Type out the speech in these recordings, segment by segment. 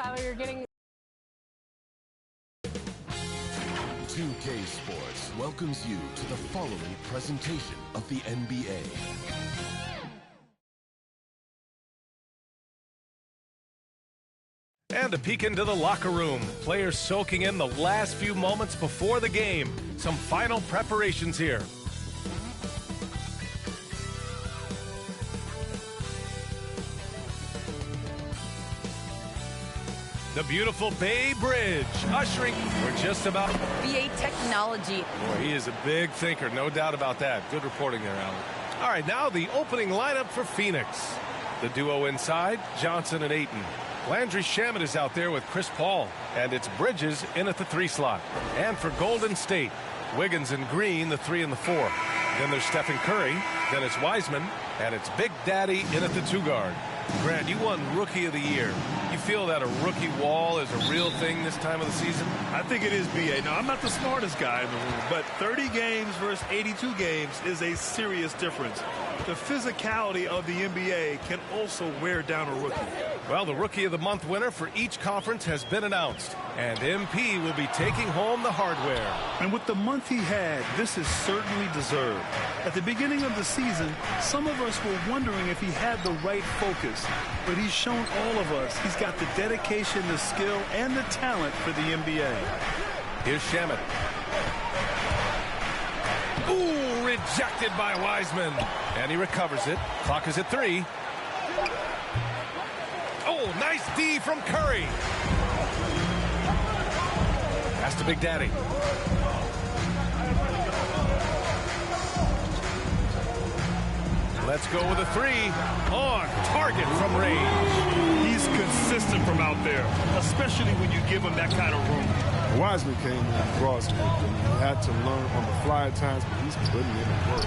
Tyler, you're getting... 2K Sports welcomes you to the following presentation of the NBA. And a peek into the locker room. Players soaking in the last few moments before the game. Some final preparations here. The beautiful Bay Bridge ushering. We're just about. BA technology. Boy, he is a big thinker, no doubt about that. Good reporting there, Alan. All right, now the opening lineup for Phoenix. The duo inside, Johnson and Ayton. Landry Shamet is out there with Chris Paul, and it's Bridges in at the 3 slot. And for Golden State, Wiggins and Green, the 3 and the 4. Then there's Stephen Curry, then it's Wiseman, and it's Big Daddy in at the 2 guard. Grant, you won Rookie of the Year. You feel that a rookie wall is a real thing this time of the season? I think it is, B.A. Now, I'm not the smartest guy in the room, but 30 games versus 82 games is a serious difference. The physicality of the NBA can also wear down a rookie. Well, the Rookie of the Month winner for each conference has been announced, and MP will be taking home the hardware. And with the month he had, this is certainly deserved. At the beginning of the season, some of us were wondering if he had the right focus, but he's shown all of us he's got the dedication, the skill, and the talent for the NBA. Here's Shamet. Ooh, rejected by Wiseman. And he recovers it. Clock is at 3. Oh, nice D from Curry. Pass to Big Daddy. Let's go with a 3. On target from range. He's consistent from out there, especially when you give him that kind of room. Wiseman came in and brought him. He had to learn on the fly at times, but he's putting in the work.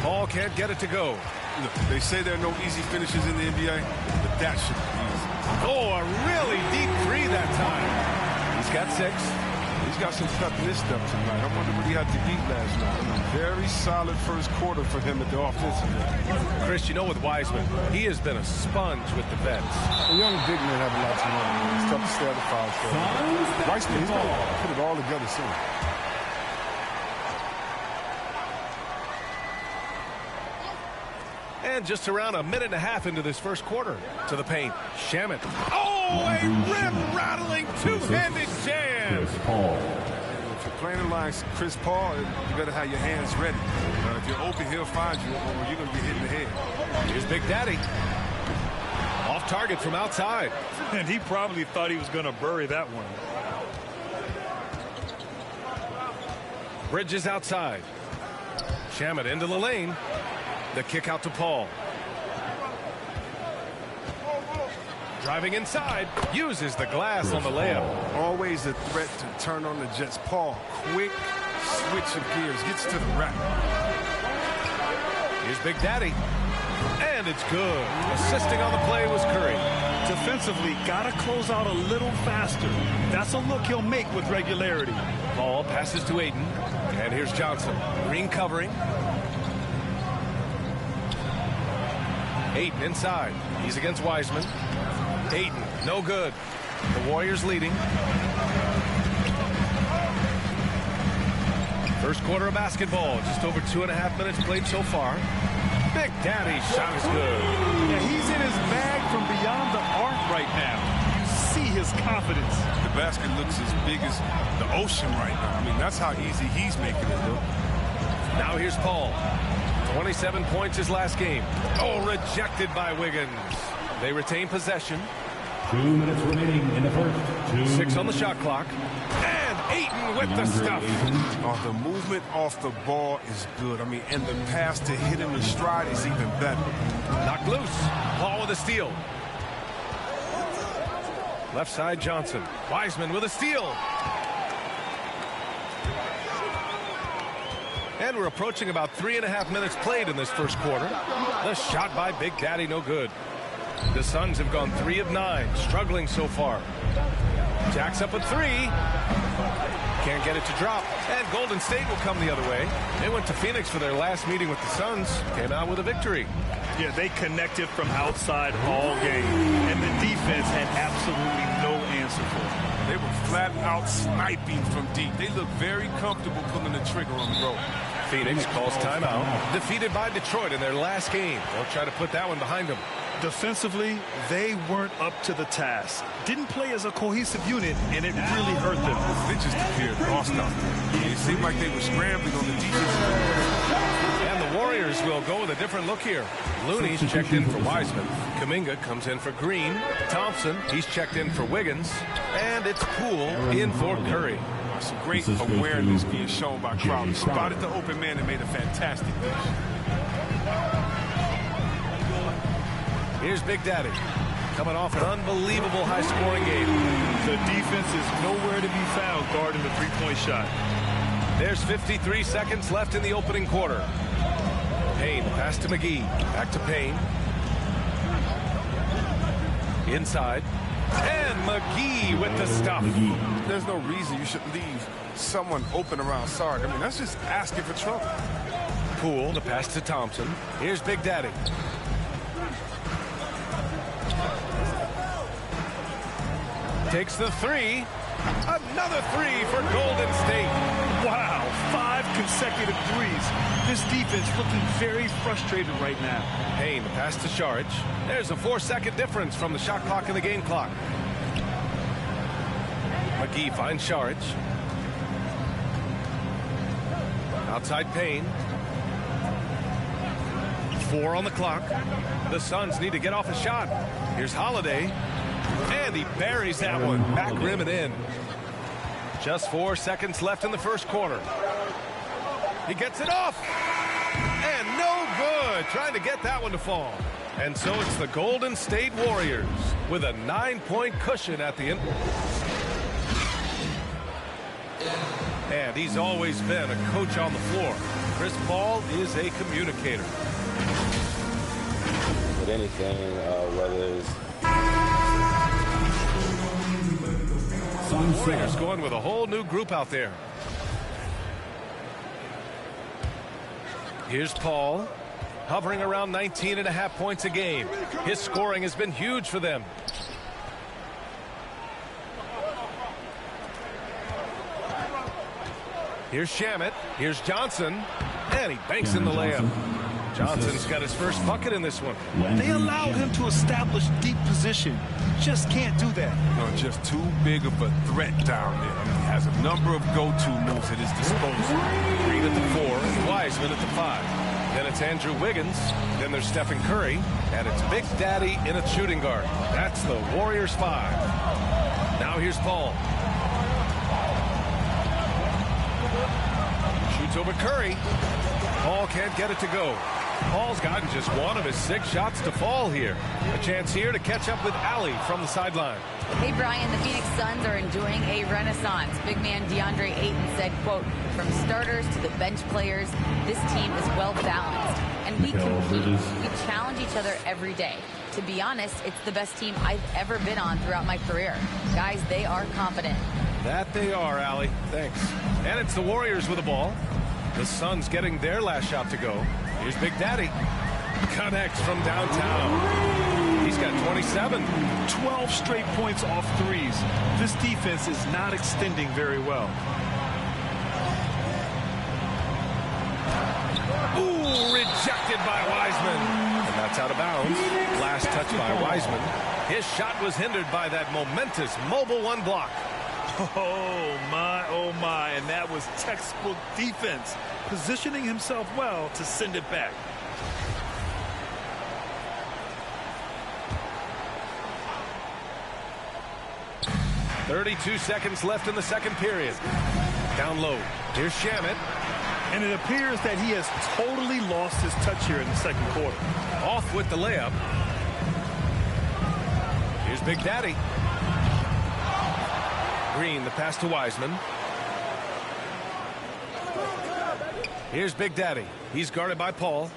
Paul can't get it to go. Look, they say there are no easy finishes in the NBA, but that should be easy. Oh, a really deep 3 that time. He's got 6. He's got some stuff in his step tonight. I wonder what he had to eat last night. Very solid first quarter for him at the offensive end. Chris, you know with Wiseman, he has been a sponge with the vets. The young big men have a lot to learn. It's tough to stay at the foul shot. Wiseman, he's going to put it all together soon. And just around a minute and a half into this first quarter. To the paint. Shamet. Oh, a rim-rattling two-handed jam. If you're playing in line Chris Paul, you better have your hands ready. If you're open, he'll find you, or you're going to get hit in the head. Here's Big Daddy. Off target from outside. And he probably thought he was going to bury that one. Bridges outside. Shamet into the lane. The kick out to Paul. Driving inside, uses the glass on the layup. Always a threat to turn on the Jets. Paul, quick switch of gears, gets to the rack. Here's Big Daddy. And it's good. Assisting on the play was Curry. Defensively, got to close out a little faster. That's a look he'll make with regularity. Paul passes to Ayton. And here's Johnson. Green covering. Ayton inside. He's against Wiseman. Ayton, no good. The Warriors leading. First quarter of basketball. Just over 2.5 minutes played so far. Big Daddy's shot is good. Yeah, he's in his bag from beyond the arc right now. You see his confidence. The basket looks as big as the ocean right now. I mean, that's how easy he's making it look. Now here's Paul. 27 points his last game. Oh, rejected by Wiggins. They retain possession. 2 minutes remaining in the first. 6 on the shot clock. And Ayton with the stuff. Oh, the movement off the ball is good. I mean, and the pass to hit him in stride is even better. Knocked loose. Paul with a steal. Left side Johnson. Wiseman with a steal. And we're approaching about 3.5 minutes played in this first quarter. The shot by Big Daddy, no good. The Suns have gone 3 of 9, struggling so far. Jacks up at 3. Can't get it to drop. And Golden State will come the other way. They went to Phoenix for their last meeting with the Suns. Came out with a victory. Yeah, they connected from outside all game. And the defense had absolutely absolutely no answer for him. They were flat out sniping from deep. They look very comfortable pulling the trigger on the rope. Phoenix calls timeout. Defeated by Detroit in their last game. They'll try to put that one behind them. Defensively, they weren't up to the task. Didn't play as a cohesive unit, and it really hurt them. They just appeared lost out there. It seemed like they were scrambling on the defense. And the Warriors will go with a different look here. Looney's checked in for Wiseman. Kuminga comes in for Green. Thompson, he's checked in for Wiggins. And it's Poole in for Curry. Some great awareness being shown by Crowder. Spotted the open man and made a fantastic dish. Here's Big Daddy, coming off an unbelievable high-scoring game. The defense is nowhere to be found guarding the three-point shot. There's 53 seconds left in the opening quarter. Payne, pass to McGee. Back to Payne. Inside. And McGee with the stuff. There's no reason you should leave someone open around Sark. I mean, that's just asking for trouble. Poole, the pass to Thompson. Here's Big Daddy. Takes the three. Another three for Golden State. Wow, 5 consecutive threes. This defense looking very frustrated right now. Payne, pass to Saric. There's a 4-second difference from the shot clock and the game clock. McGee finds Saric. Outside Payne. 4 on the clock. The Suns need to get off a shot. Here's Holiday. And he buries that one. Back rim and in. Just 4 seconds left in the first quarter. He gets it off. And no good. Trying to get that one to fall. And so it's the Golden State Warriors with a 9-point cushion at the end. And he's always been a coach on the floor. Chris Paul is a communicator. With anything, whether it's Warriors going with a whole new group out there. Here's Paul, hovering around 19.5 points a game. His scoring has been huge for them. Here's Shamet. Here's Johnson. And he banks in the layup. Johnson's got his first bucket in this one. They allowed him to establish deep position. Just can't do that. No, just too big of a threat down there. I mean, he has a number of go-to moves at his disposal. Green at the 4, and Wiseman at the 5. Then it's Andrew Wiggins. Then there's Stephen Curry. And it's Big Daddy in a shooting guard. That's the Warriors 5. Now here's Paul. Shoots over Curry. Paul can't get it to go. Paul's gotten just one of his 6 shots to fall here. A chance here to catch up with Allie from the sideline. Hey, Brian, the Phoenix Suns are enjoying a renaissance. Big man DeAndre Ayton said, quote, from starters to the bench players, this team is well balanced. And we compete. We challenge each other every day. To be honest, it's the best team I've ever been on throughout my career. Guys, they are confident. That they are, Allie. Thanks. And it's the Warriors with the ball. The Suns getting their last shot to go. Here's Big Daddy. Connects from downtown. He's got 27. 12 straight points off threes. This defense is not extending very well. Ooh, rejected by Wiseman. And that's out of bounds. Last touch by Wiseman. His shot was hindered by that momentous mobile 1 block. Oh my, and that was textbook defense, positioning himself well to send it back. .32 seconds left in the second period. Down low. Here's Shamet. And it appears that he has totally lost his touch here in the second quarter. Off with the layup. Here's Big Daddy. Green, the pass to Wiseman. Here's Big Daddy. He's guarded by Paul.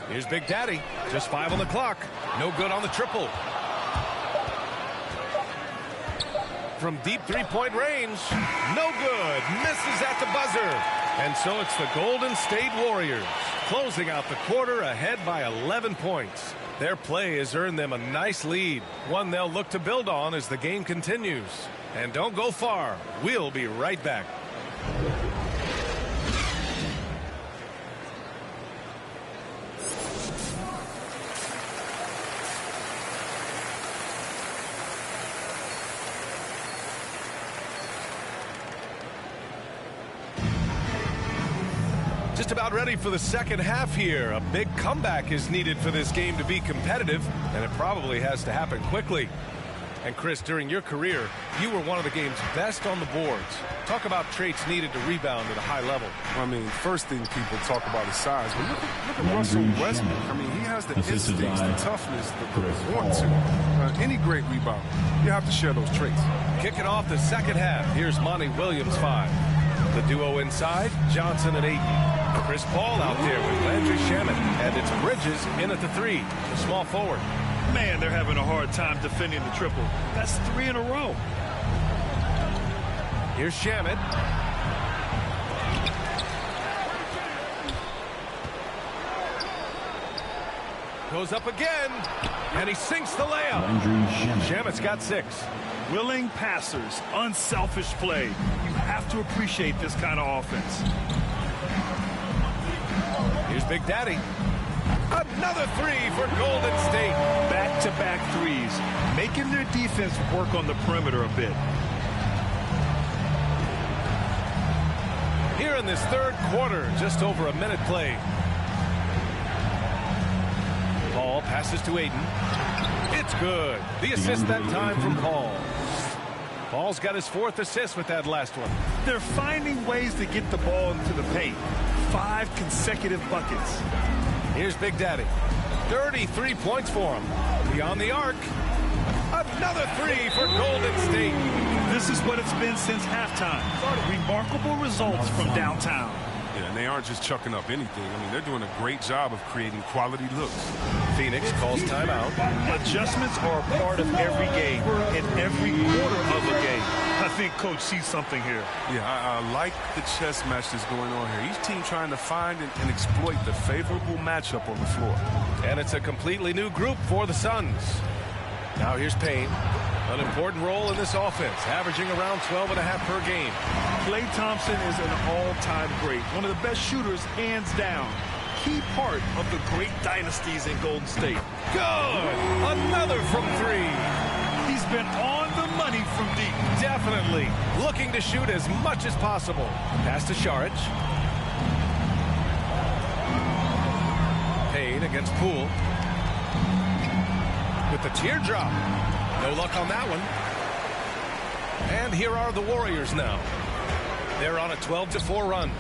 Here's Big Daddy. Just 5 on the clock. No good on the triple. From deep 3-point range. No good. Misses at the buzzer. And so it's the Golden State Warriors closing out the quarter ahead by 11 points. Their play has earned them a nice lead, one they'll look to build on as the game continues. And don't go far. We'll be right back. Just about ready for the second half here. A big comeback is needed for this game to be competitive, and it probably has to happen quickly. And Chris, during your career, you were one of the game's best on the boards. Talk about traits needed to rebound at a high level. Well, I mean, first thing people talk about is size, but look at Russell Westbrook. I mean, he has the instincts, the toughness, the want to. Any great rebounder, you have to share those traits. Kicking off the second half, here's Monty Williams 5. The duo inside, Johnson and Ayton. Chris Paul out there with Landry Shamet, and it's Bridges in at the 3, the small forward. Man, they're having a hard time defending the triple. That's 3 in a row. Here's Shamet. Goes up again, and he sinks the layup. Shamet's got 6. Willing passers, unselfish play. You have to appreciate this kind of offense. Here's Big Daddy. Another 3 for Golden State. Back-to-back threes, making their defense work on the perimeter a bit. Here in this third quarter, just over a minute played. Paul passes to Ayton. It's good. The assist that time from Paul. Paul's got his 4th assist with that last one. They're finding ways to get the ball into the paint. 5 consecutive buckets. Here's Big Daddy. 33 points for him. Beyond the arc. Another 3 for Golden State. This is what it's been since halftime. Remarkable results from downtown. Yeah, and they aren't just chucking up anything. I mean, they're doing a great job of creating quality looks. Phoenix calls timeout. Adjustments are a part of every game, in every quarter of a game. I think Coach sees something here. Yeah, I like the chess match that's going on here. Each team trying to find and exploit the favorable matchup on the floor. And it's a completely new group for the Suns. Now here's Payne. An important role in this offense, averaging around 12.5 per game. Klay Thompson is an all-time great. One of the best shooters, hands down. Key part of the great dynasties in Golden State. Good! Another from 3. He's been on the money from deep. Definitely. Looking to shoot as much as possible. Pass to Šarić. Payne against Poole. With the teardrop. No luck on that one. And here are the Warriors now. They're on a 12-4 run.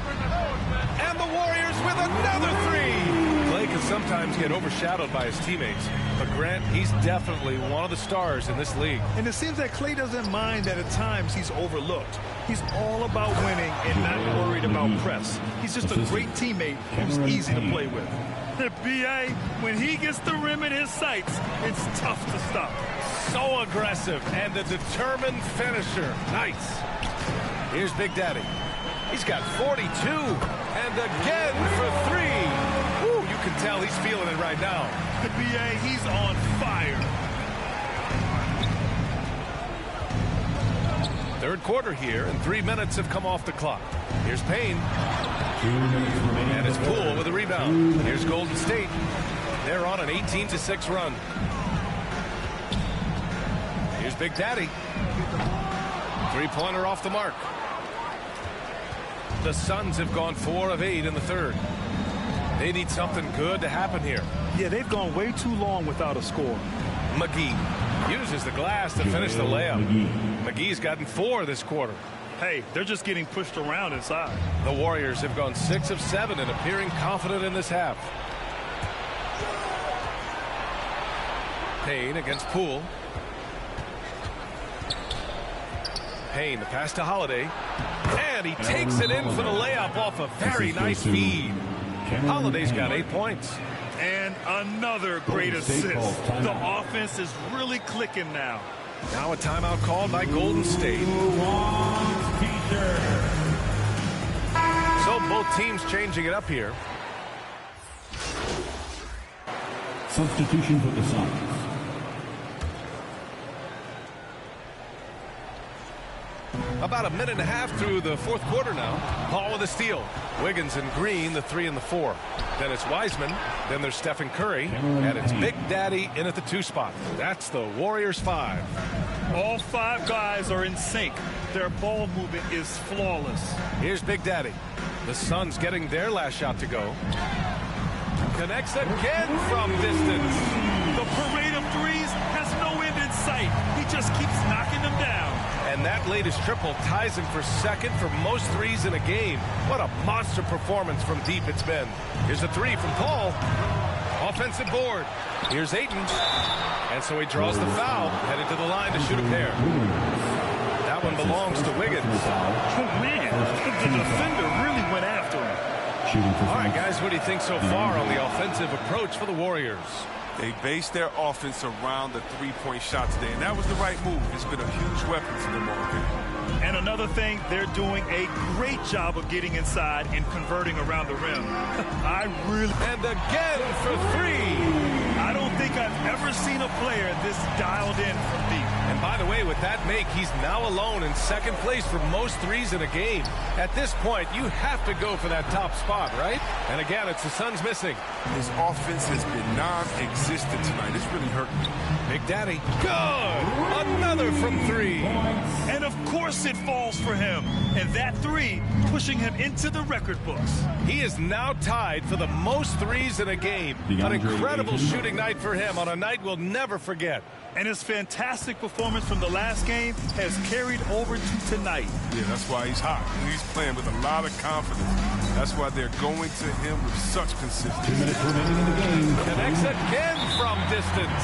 And the Warriors with another 3. Klay can sometimes get overshadowed by his teammates. But Grant, he's definitely one of the stars in this league. And it seems that Klay doesn't mind that at times he's overlooked. He's all about winning and not worried about press. He's just a great teammate who's easy to play with. The BA, when he gets the rim in his sights, it's tough to stop. So aggressive and a determined finisher. Nice. Here's Big Daddy. He's got 42. And again for 3. Woo, you can tell he's feeling it right now. The BA, he's on fire. Third quarter here, and 3 minutes have come off the clock. Here's Payne. 2 minutes remaining. And it's Poole with a rebound. Here's Golden State. They're on an 18-6 run. Here's Big Daddy. 3-pointer off the mark. The Suns have gone 4 of 8 in the third. They need something good to happen here. Yeah, they've gone way too long without a score. McGee uses the glass to finish the layup. McGee's gotten 4 this quarter. Hey, they're just getting pushed around inside. The Warriors have gone 6 of 7 and appearing confident in this half. Payne against Poole. Payne, the pass to Holiday. And he takes it in for the layup off a very nice feed. Holiday's got 8 points. And another great assist. The offense is really clicking now. Now a timeout called by Golden State. So both teams changing it up here. Substitution for the Suns. About a minute and a half through the fourth quarter now. Paul with a steal. Wiggins and Green, the 3 and the 4. Then it's Wiseman. Then there's Stephen Curry. And it's Big Daddy in at the 2 spot. That's the Warriors 5. All 5 guys are in sync. Their ball movement is flawless. Here's Big Daddy. The Suns getting their last shot to go. Connects again from distance. The parade of threes has no end in sight. He just keeps knocking them down. And that latest triple ties him for second for most threes in a game. What a monster performance from deep it's been. Here's a 3 from Paul. Offensive board. Here's Ayton. And so he draws the foul, headed to the line to shoot a pair. That one belongs to Wiggins. Oh, man. The defender really went after him. All right, guys, what do you think so far on the offensive approach for the Warriors? They based their offense around the three-point shot today, and that was the right move. It's been a huge weapon for them all game. And another thing, they're doing a great job of getting inside and converting around the rim. And again for 3. I don't think I've ever seen a player this dialed in from deep. And by the way, with that make, he's now alone in second place for most threes in a game. At this point, you have to go for that top spot, right? And again, it's the Suns missing. His offense has been non-existent tonight. It's really hurting him. Big Daddy. Good! Another from 3. And of course it falls for him. And that 3 pushing him into the record books. He is now tied for the most threes in a game. An incredible shooting night for him on a night we'll never forget. And his fantastic performance from the last game has carried over to tonight. Yeah, that's why he's hot. He's playing with a lot of confidence. That's why they're going to him with such consistency. 2 minutes remaining in the game. Connects again from distance.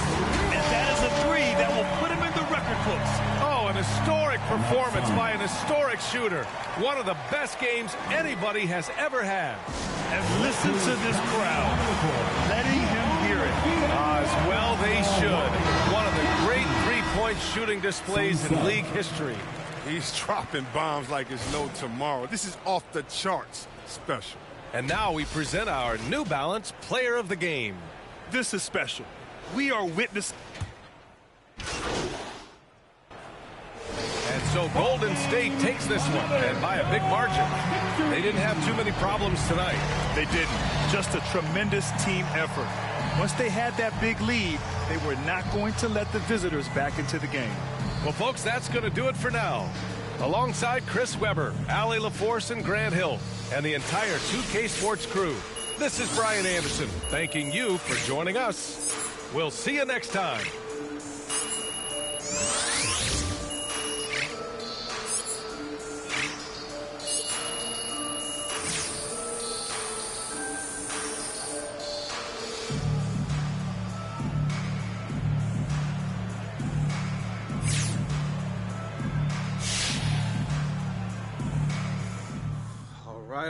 And that is a 3 that will put him in the record books. Oh, an historic performance by an historic shooter. One of the best games anybody has ever had. And listen to this crowd, letting him hear it. As well they should. One of the great three-point shooting displays in league history. He's dropping bombs like it's no tomorrow. This is off the charts special. And now we present our New Balance Player of the Game. This is special. We are witnessing. And so Golden State takes this one, and by a big margin. They didn't have too many problems tonight. They didn't. Just a tremendous team effort. Once they had that big lead, they were not going to let the visitors back into the game. Well, folks, that's going to do it for now. Alongside Chris Webber, Allie LaForce, and Grant Hill, and the entire 2K Sports crew, this is Brian Anderson, thanking you for joining us. We'll see you next time.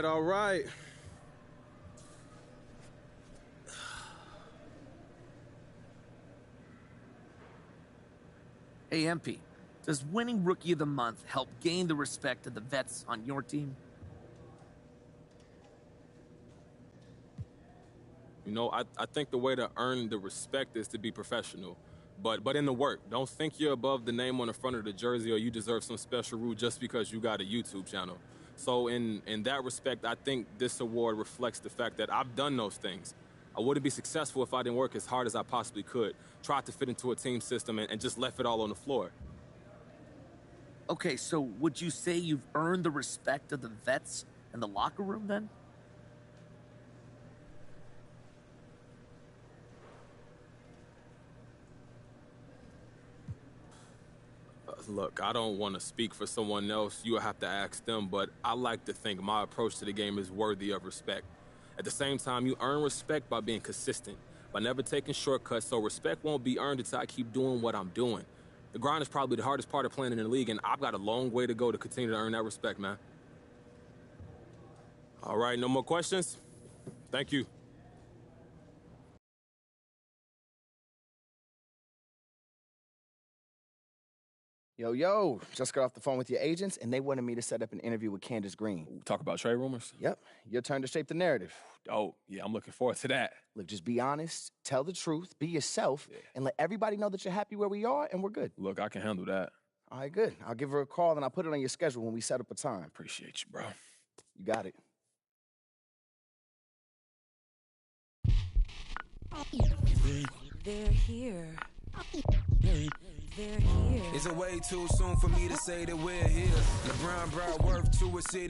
All right. Hey, MP, does winning Rookie of the Month help gain the respect of the vets on your team? You know, I think the way to earn the respect is to be professional. But in the work, don't think you're above the name on the front of the jersey or you deserve some special rule just because you got a YouTube channel. So in that respect, I think this award reflects the fact that I've done those things. I wouldn't be successful if I didn't work as hard as I possibly could, tried to fit into a team system, and just left it all on the floor. Okay, so would you say you've earned the respect of the vets in the locker room then? Look, I don't want to speak for someone else. You'll have to ask them, but I like to think my approach to the game is worthy of respect. At the same time, you earn respect by being consistent, by never taking shortcuts, so respect won't be earned until I keep doing what I'm doing. The grind is probably the hardest part of playing in the league, and I've got a long way to go to continue to earn that respect, man. All right, no more questions? Thank you. Yo, just got off the phone with your agents, and they wanted me to set up an interview with Candace Green. Talk about trade rumors? Yep, your turn to shape the narrative. Oh, yeah, I'm looking forward to that. Look, just be honest, tell the truth, be yourself, and let everybody know that you're happy where we are, and we're good. Look, I can handle that. All right, good. I'll give her a call, and I'll put it on your schedule when we set up a time. Appreciate you, bro. You got it. They're here. They're here. Is it way too soon for me to say that we're here? LeBron brought worth to a city.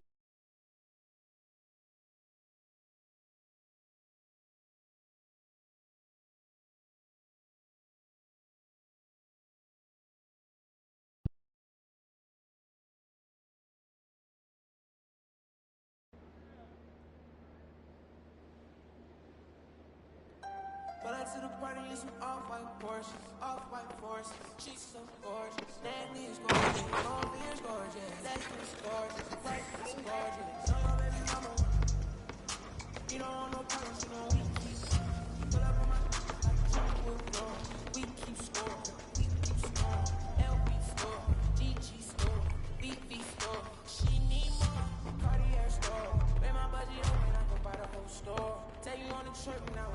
Pull up to the party in some off-white Porsches, off-white forces. She's so gorgeous. That is gorgeous. Over is gorgeous. That is gorgeous. Right is gorgeous. Know your baby mama. You don't want no problems, you know we keep. Pull up on my like Jumbo Road. We keep scoring. We keep scoring. LB score. GG score. BB score. She need more. Cartier store. Pay my budget open, I go buy the whole store. Tell you on the trip now.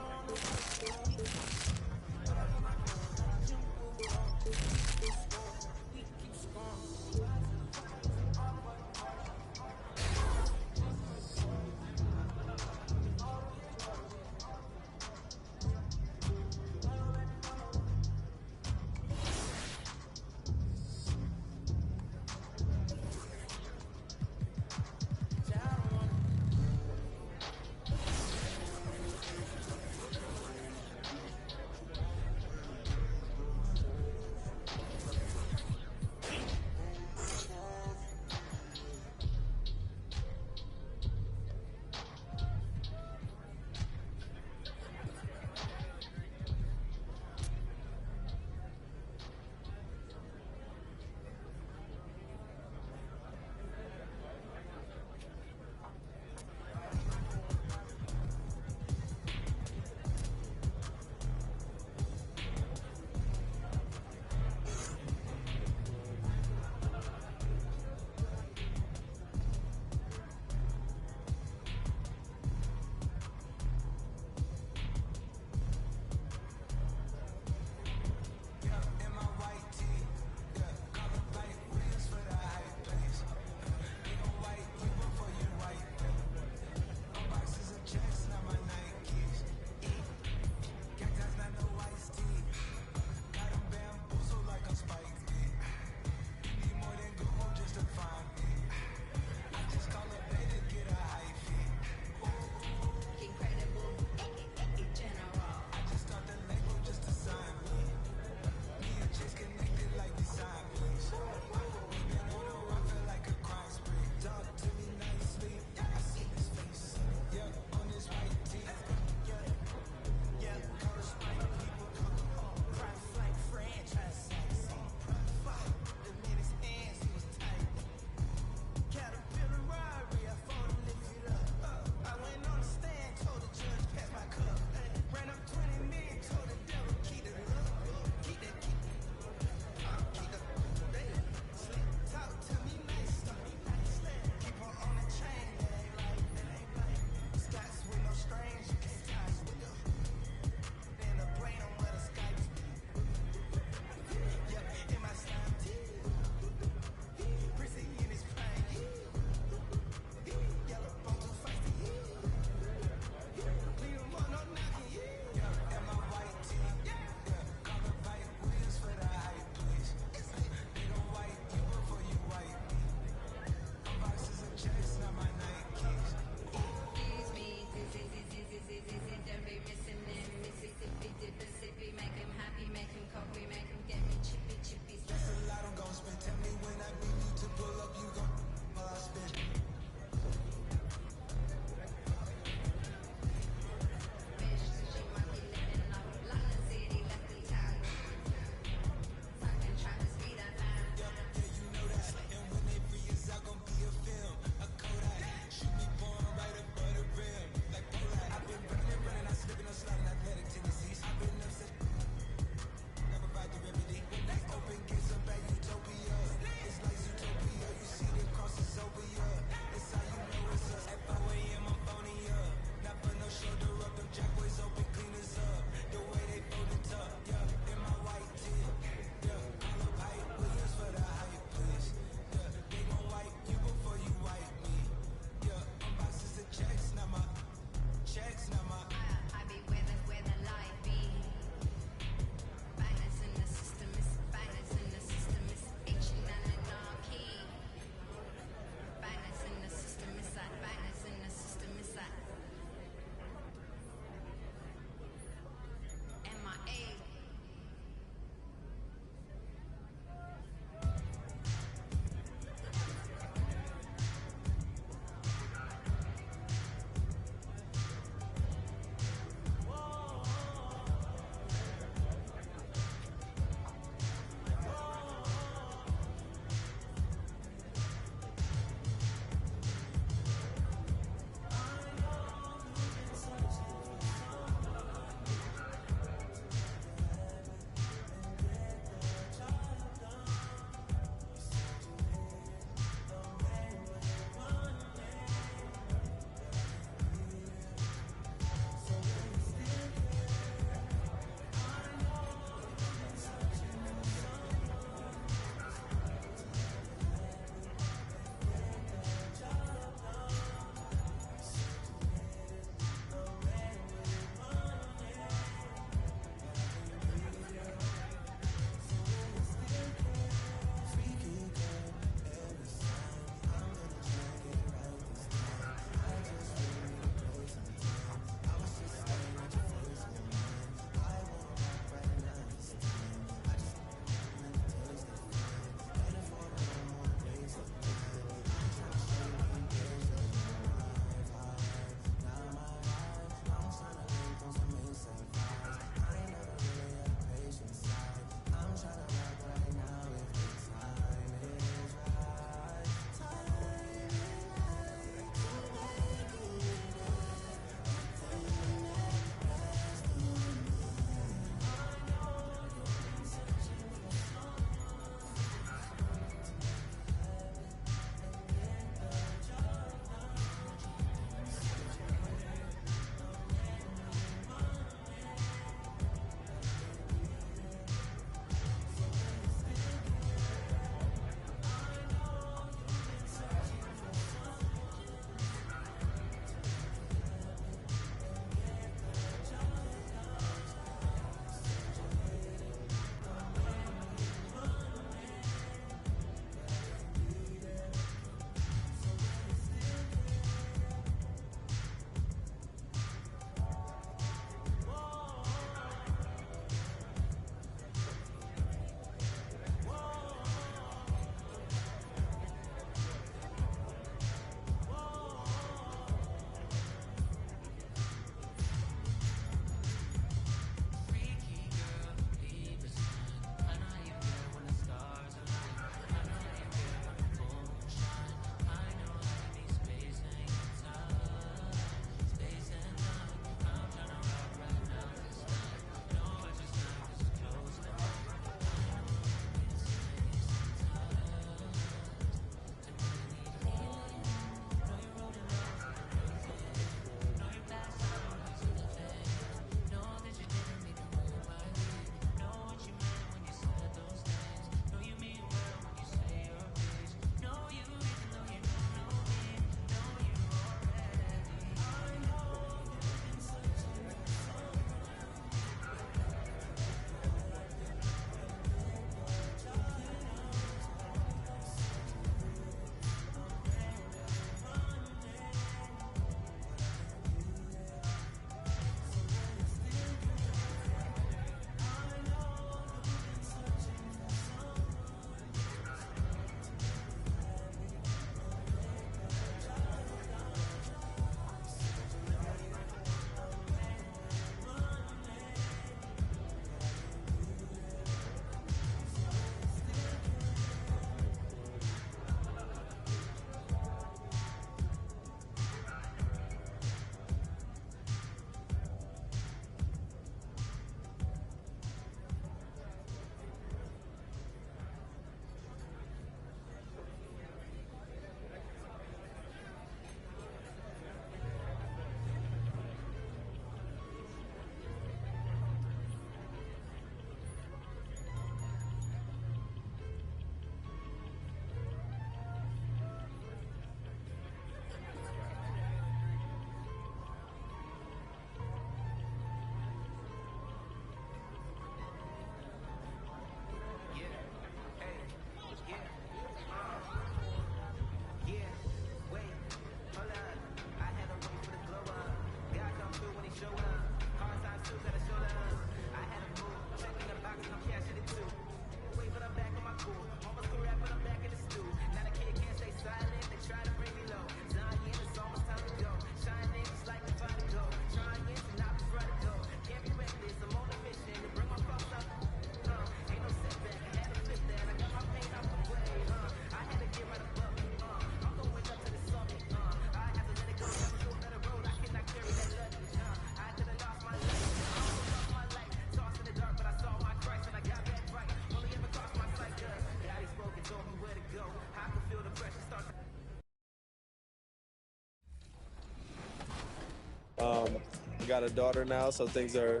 got a daughter now, so things are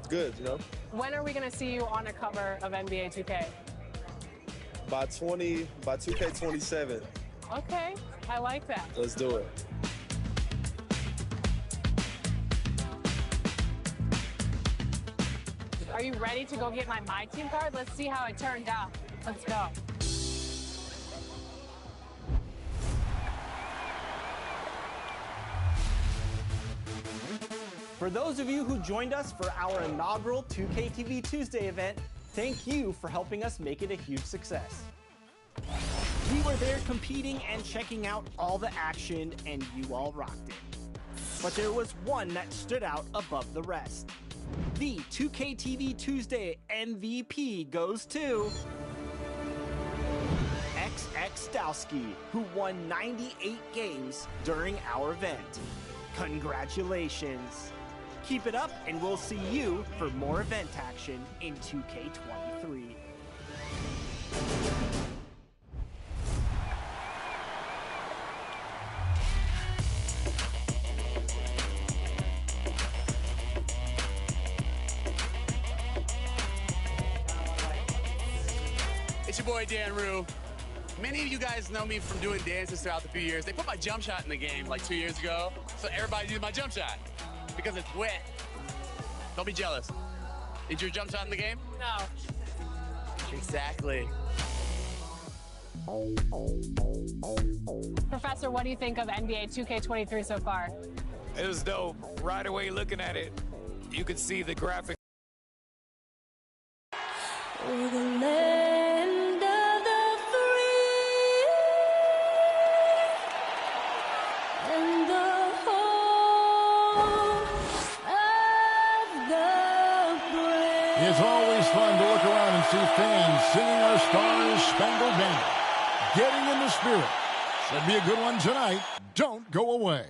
good, you know? When are we going to see you on a cover of NBA 2K? By 2K27. Okay, I like that. Let's do it. Are you ready to go get my team card? Let's see how it turned out. Let's go. For those of you who joined us for our inaugural 2K TV Tuesday event, thank you for helping us make it a huge success. We were there competing and checking out all the action, and you all rocked it. But there was one that stood out above the rest. The 2K TV Tuesday MVP goes to XX Dowski, who won 98 games during our event. Congratulations! Keep it up, and we'll see you for more event action in 2K23. It's your boy Dan Rue. Many of you guys know me from doing dances throughout the few years. They put my jump shot in the game like 2 years ago, so everybody uses my jump shot because it's wet. Don't be jealous. Is your jump shot in the game? No. Exactly. Professor, what do you think of NBA 2K23 so far? It was dope. Right away looking at it, you could see the graphic. We're the land of the free and the home of the brave. It's always fun to look around and see fans singing our Stars Spangled Banner. Getting in the spirit. Should be a good one tonight. Don't go away.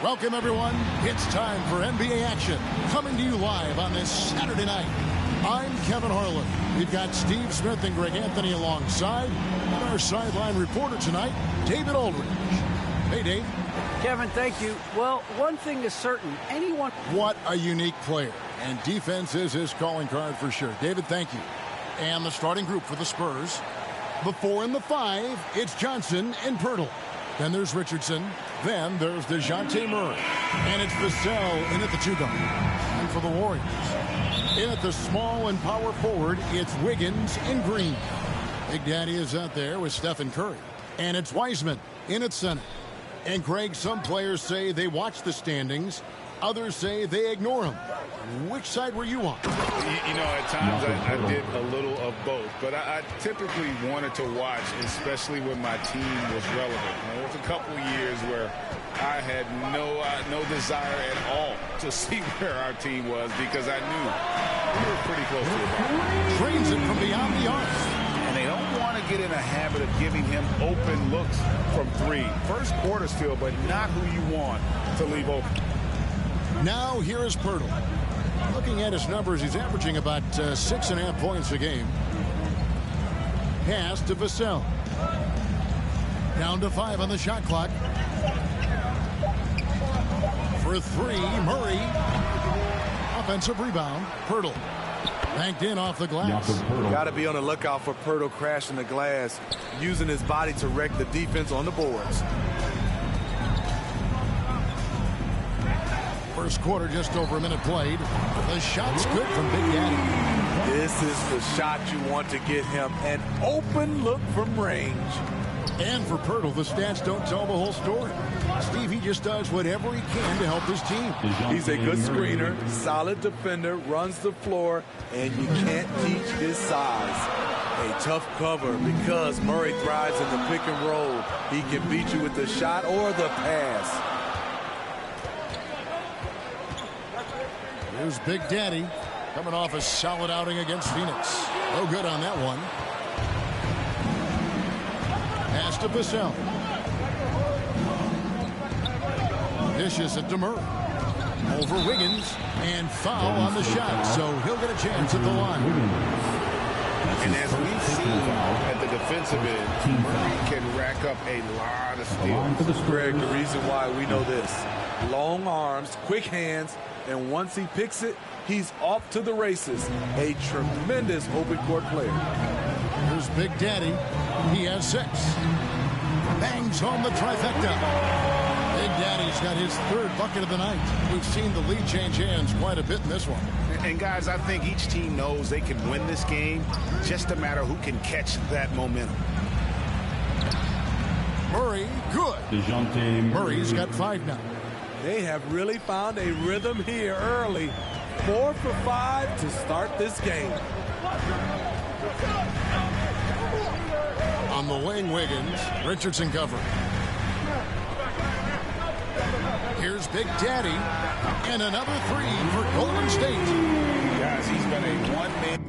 Welcome, everyone. It's time for NBA action. Coming to you live on this Saturday night. I'm Kevin Harlan. We've got Steve Smith and Greg Anthony alongside. And our sideline reporter tonight, David Aldridge. Hey, Dave. Kevin, thank you. Well, one thing is certain. Anyone... What a unique player. And defense is his calling card for sure. David, thank you. And the starting group for the Spurs. The 4 and the 5, it's Johnson and Pirtle. Then there's Richardson. Then there's DeJounte Murray. And it's Vassell in at the 2 guard. And for the Warriors, in at the small and power forward, it's Wiggins and Green. Big Daddy is out there with Stephen Curry. And it's Wiseman in at center. And Craig, some players say they watch the standings. Others say they ignore them. Which side were you on? You know, at times I did a little of both, but I typically wanted to watch, especially when my team was relevant. There was a couple years where I had no desire at all to see where our team was because I knew we were pretty close to it. Trains it from beyond the arc. And they don't want to get in a habit of giving him open looks from 3. First quarter still, but not who you want to leave open. Now here is Pirtle. Looking at his numbers, he's averaging about 6.5 points a game. Pass to Vassell. Down to 5 on the shot clock. For 3, Murray. Offensive rebound, Pirtle. Banked in off the glass. Got to be on the lookout for Pirtle crashing the glass, using his body to wreck the defense on the boards. First quarter, just over a minute played. The shot's good from Big Daddy. This is the shot you want to get him. An open look from range. And for Pirtle, the stats don't tell the whole story. Steve, he just does whatever he can to help his team. He's a good screener, solid defender, runs the floor, and you can't teach his size. A tough cover because Murray thrives in the pick and roll. He can beat you with the shot or the pass. Here's Big Daddy coming off a solid outing against Phoenix. No good on that one. Pass to Vassell. Dishes it to Murray. Over Wiggins. And foul on the shot. So he'll get a chance at the line. And as we've seen at the defensive end, Murray can rack up a lot of steals. Greg, the reason why we know this. Long arms, quick hands, and once he picks it, he's off to the races. A tremendous open court player. Here's Big Daddy. He has 6. Bangs home the trifecta. Big Daddy's got his 3rd bucket of the night. We've seen the lead change hands quite a bit in this one. And guys, I think each team knows they can win this game. Just a matter who can catch that momentum. Murray, good. DeJounte Murray's got 5 now. They have really found a rhythm here early. 4 for 5 to start this game. On the wing, Wiggins. Richardson covering. Here's Big Daddy. And another 3 for Golden State. Guys, he's been a one-man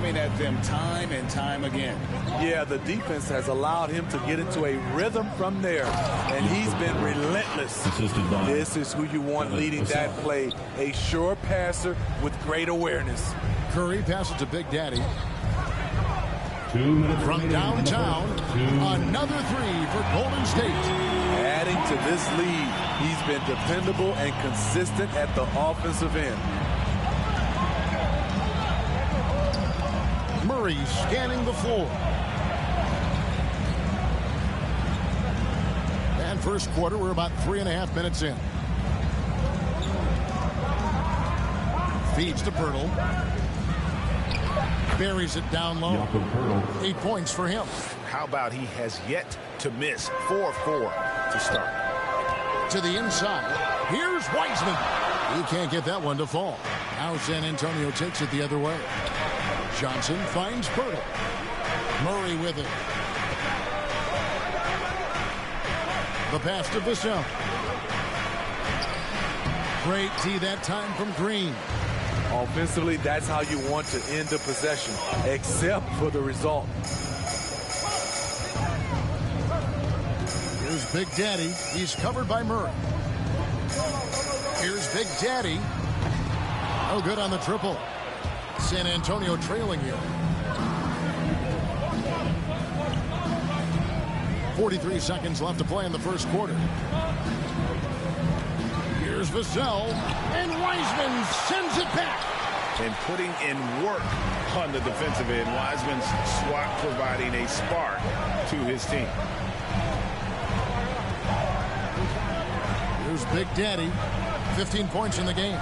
coming at them time and time again. Yeah, the defense has allowed him to get into a rhythm from there, and he's been relentless. This is who you want leading that play, a sure passer with great awareness. Curry passes to Big Daddy. 2 minutes from downtown. Another three for Golden State. Adding to this lead, he's been dependable and consistent at the offensive end. Murray scanning the floor. And first quarter, we're about 3.5 minutes in. Feeds to Pirtle. Buries it down low. 8 points for him. How about he has yet to miss 4-4 to start. To the inside. Here's Wiseman. He can't get that one to fall. Now San Antonio takes it the other way. Johnson finds Pirtle. Murray with it. The pass to Vassell. Great D that time from Green. Offensively, that's how you want to end the possession, except for the result. Here's Big Daddy. He's covered by Murray. Here's Big Daddy. No good on the triple. San Antonio trailing here. 43 seconds left to play in the first quarter. Here's Vassell, and Wiseman sends it back. And putting in work on the defensive end. Wiseman's swat providing a spark to his team. Here's Big Daddy. 15 points in the game.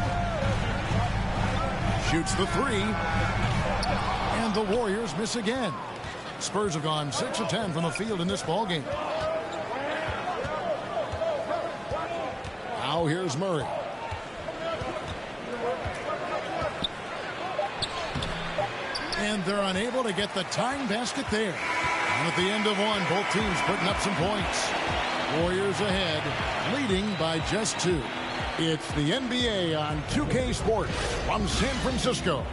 Shoots the three. And the Warriors miss again. Spurs have gone 6 of 10 from the field in this ballgame. Now here's Murray. And they're unable to get the tying basket there. And at the end of one, both teams putting up some points. Warriors ahead, leading by just 2. It's the NBA on 2K Sports from San Francisco.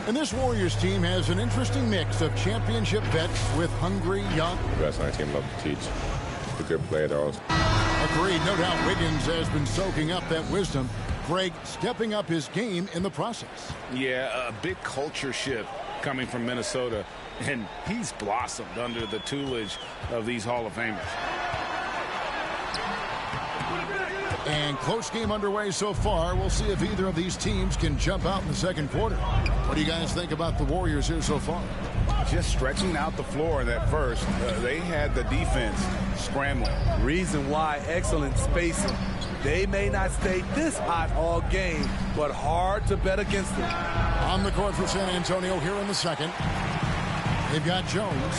And this Warriors team has an interesting mix of championship vets with hungry young. The best on our team love to teach. The good players are also. Agreed. No doubt Wiggins has been soaking up that wisdom. Greg stepping up his game in the process. Yeah, a big culture shift coming from Minnesota. And he's blossomed under the tutelage of these Hall of Famers. And close game underway so far. We'll see if either of these teams can jump out in the second quarter. What do you guys think about the Warriors here so far? Just stretching out the floor in that first. They had the defense scrambling. Reason why, excellent spacing. They may not stay this hot all game, but hard to bet against them. On the court for San Antonio here in the second. They've got Jones.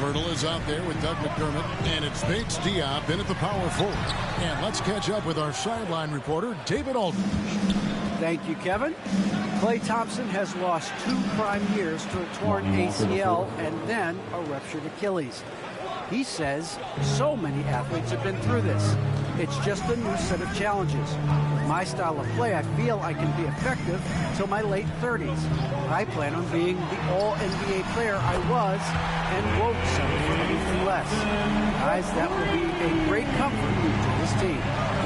Pirtle is out there with Doug McDermott. And it's Bates Diop in at the power forward. And let's catch up with our sideline reporter, David Aldridge. Thank you, Kevin. Klay Thompson has lost 2 prime years to a torn ACL and then a ruptured Achilles. He says so many athletes have been through this. It's just a new set of challenges. With my style of play, I feel I can be effective till my late 30s. I plan on being the all-NBA player I was and won't settle for anything less. Guys, that will be a great comfort to this team.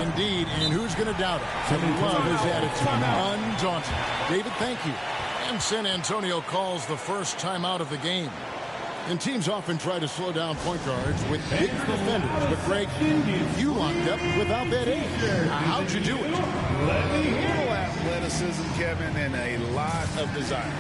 Indeed, and who's going to doubt it? I love his attitude. Undaunted. David, thank you. And San Antonio calls the first timeout of the game. And teams often try to slow down point guards with big defenders. But, Greg, you locked up without that aid. How'd you do it? Little athleticism, Kevin, and a lot of desire.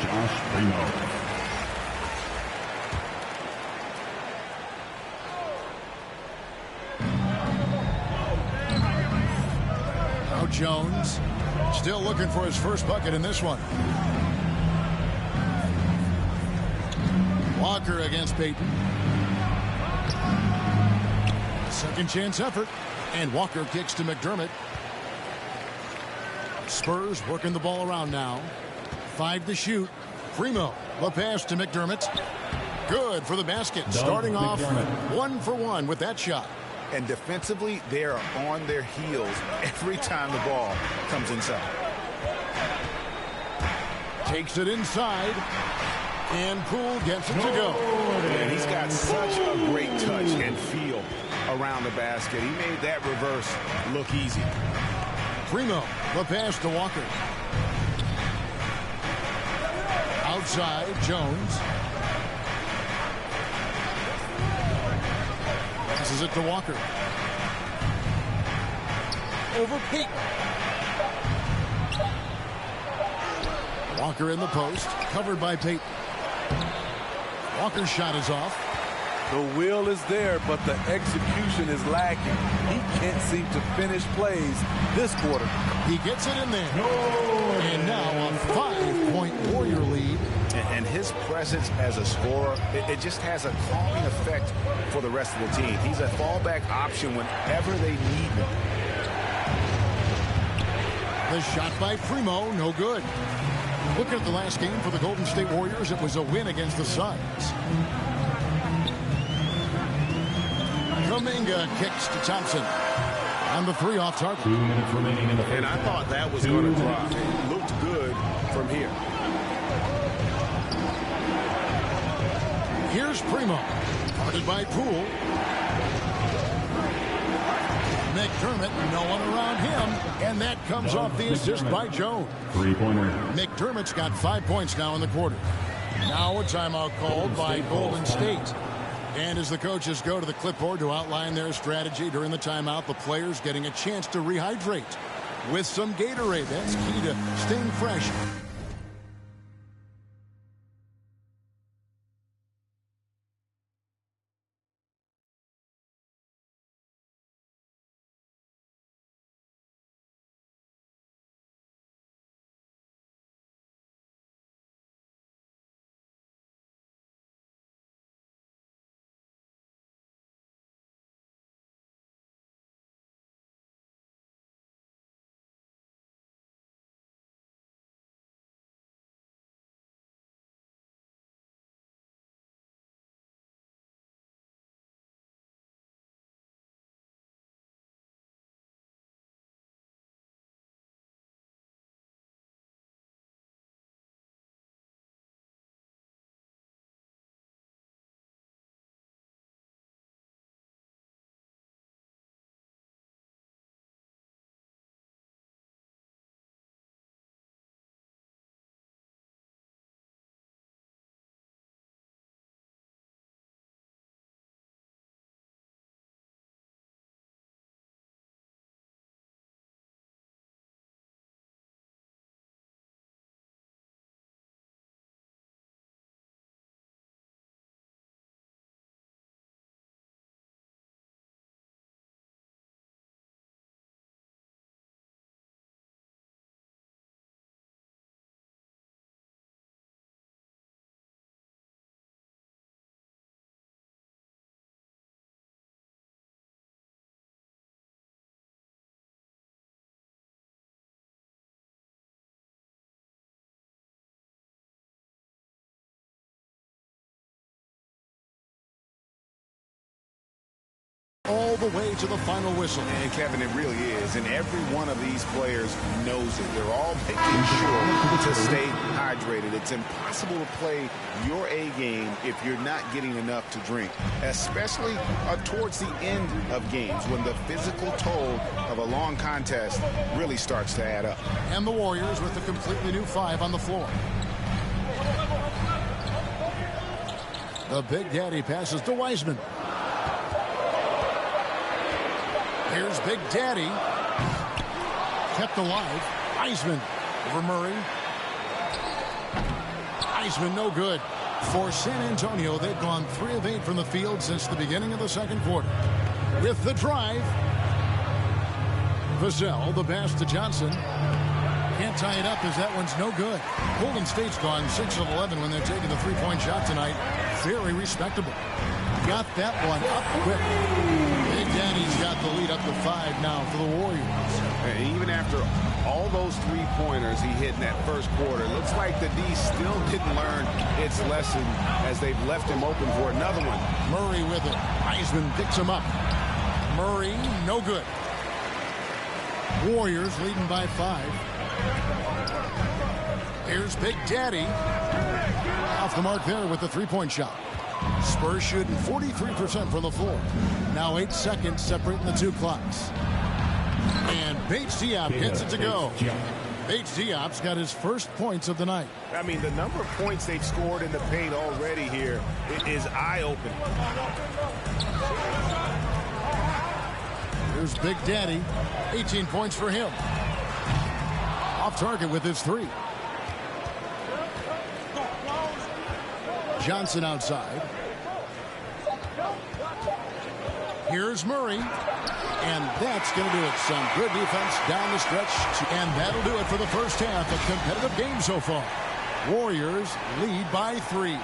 Josh Primo. Jones still looking for his first bucket in this one. Walker against Payton. Second chance effort. And Walker kicks to McDermott. Spurs working the ball around now. 5 to shoot. Primo, the pass to McDermott. Good for the basket. Starting off 1 for 1 with that shot. And defensively, they are on their heels every time the ball comes inside. Takes it inside. And Poole gets it to go. And he's got such a great touch and feel around the basket. He made that reverse look easy. Primo, the pass to Walker. Outside, Jones. Passes it to Walker. Over Peyton. Walker in the post, covered by Peyton. Walker's shot is off. The will is there, but the execution is lacking. He can't seem to finish plays this quarter. He gets it in there. And now a 5-point Warrior lead. And his presence as a scorer, it just has a calming effect for the rest of the team. He's a fallback option whenever they need him. The shot by Primo, no good. Looking at the last game for the Golden State Warriors, it was a win against the Suns. Kuminga kicks to Thompson. On the 3 off target. 2 minutes remaining in the first. And I thought that was going to drop. It looked good from here. Here's Primo. Guarded by Poole. McDermott, no one around him. And that comes off the assist by Jones. 3-pointer. McDermott's got 5 points now in the quarter. Now a timeout called by Golden State. And as the coaches go to the clipboard to outline their strategy during the timeout, the players getting a chance to rehydrate with some Gatorade. That's key to staying fresh. All the way to the final whistle. And Kevin, it really is. And every one of these players knows it. They're all making sure to stay hydrated. It's impossible to play your A game if you're not getting enough to drink, especially towards the end of games when the physical toll of a long contest really starts to add up. And the Warriors with a completely new 5 on the floor. The Big Daddy passes to Wiseman. Here's Big Daddy. Kept alive. Wiseman over Murray. Wiseman no good. For San Antonio, they've gone 3 of 8 from the field since the beginning of the second quarter. With the drive. Vassell, the pass to Johnson. Can't tie it up as that one's no good. Golden State's gone 6 of 11 when they're taking the 3-point shot tonight. Very respectable. Got that one up quick. Big Daddy And he's got the lead up to 5 now for the Warriors. And even after all those three-pointers he hit in that first quarter, looks like the D still didn't learn its lesson as they've left him open for another one. Murray with it. Wiseman picks him up. Murray, no good. Warriors leading by 5. Here's Big Daddy. Off the mark there with the three-point shot. Spurs shooting 43% from the floor. Now 8 seconds separating the two clocks. And Bates Diop gets it to go. Bates Diop's got his first points of the night. I mean, the number of points they've scored in the paint already here is eye-opening. Here's Big Daddy. 18 points for him. Off target with his 3. Johnson outside. Here's Murray. And that's going to do it. Some good defense down the stretch. And that'll do it for the first half. A competitive game so far. Warriors lead by 3.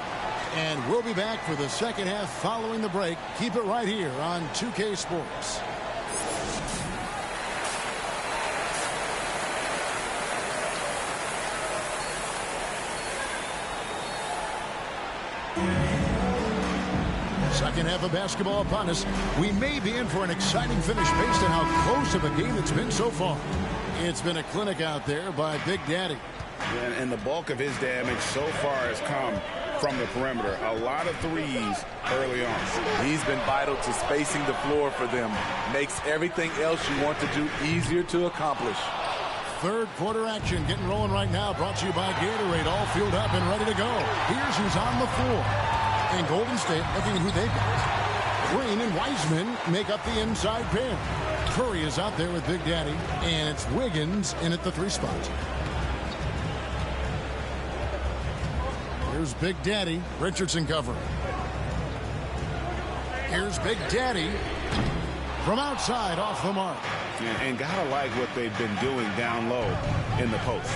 And we'll be back for the second half following the break. Keep it right here on 2K Sports. Second half of basketball upon us. We may be in for an exciting finish based on how close of a game it's been so far. It's been a clinic out there by Big Daddy. And the bulk of his damage so far has come from the perimeter. A lot of threes early on. He's been vital to spacing the floor for them. Makes everything else you want to do easier to accomplish. Third quarter action getting rolling right now. Brought to you by Gatorade. All fueled up and ready to go. Here's who's on the floor. And Golden State, looking at who they've got. Green and Wiseman make up the inside pair. Curry is out there with Big Daddy. And it's Wiggins in at the 3 spot. Here's Big Daddy. Richardson covering. Here's Big Daddy. From outside, off the mark. And gotta like what they've been doing down low in the post.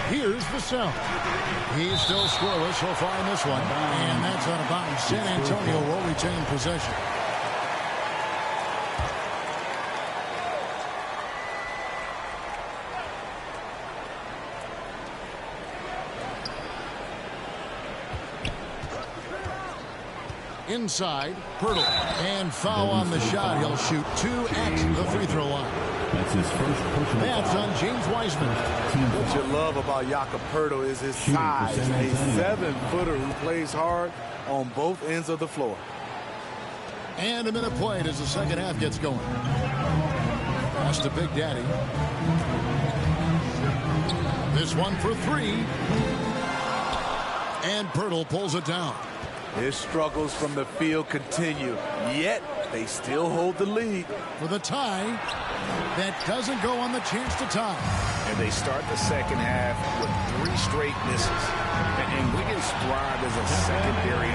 Here's Vassell. He's still scoreless so far in this one. And that's out of bounds. San Antonio will retain possession. Inside, Pirtle. And foul on the shot. He'll shoot 2 at the free throw line. That's his first personal That's foul. on James Wiseman. What you love about Jakob Pirtle is his size. A 7-footer who plays hard on both ends of the floor. And a minute played as the second half gets going. Pass to Big Daddy. This one for 3. And Pirtle pulls it down. His struggles from the field continue, yet they still hold the lead. For the tie, that doesn't go on the chance to tie. And they start the second half with 3 straight misses. And Wiggins thrived as a secondary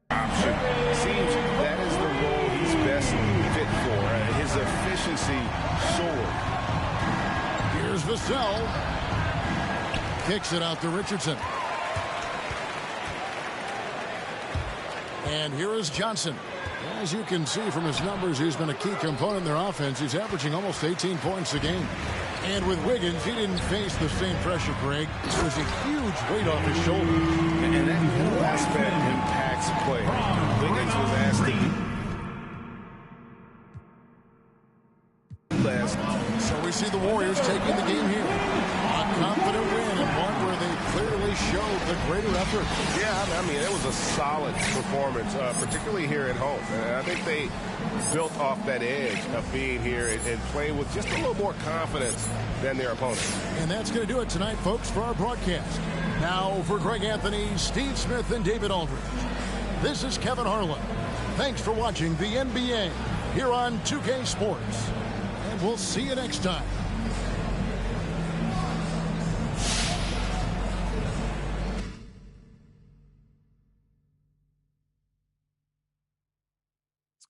option. Seems that is the role he's best fit for. His efficiency soared. Here's Vassell. Kicks it out to Richardson. And here is Johnson. As you can see from his numbers, he's been a key component in their offense. He's averaging almost 18 points a game. And with Wiggins, he didn't face the same pressure, Greg. It was a huge weight off his shoulder. And that middle aspect impacts play. Wiggins was asked to last. So we see the Warriors taking the game here. A confident win and one where they clearly showed the greater effort. Yeah, I mean, it was a solid performance, particularly here at home. And I think they built off that edge of being here and playing with just a little more confidence than their opponents. And that's going to do it tonight, folks, for our broadcast. Now for Greg Anthony, Steve Smith, and David Aldridge. This is Kevin Harlan. Thanks for watching the NBA here on 2K Sports. And we'll see you next time.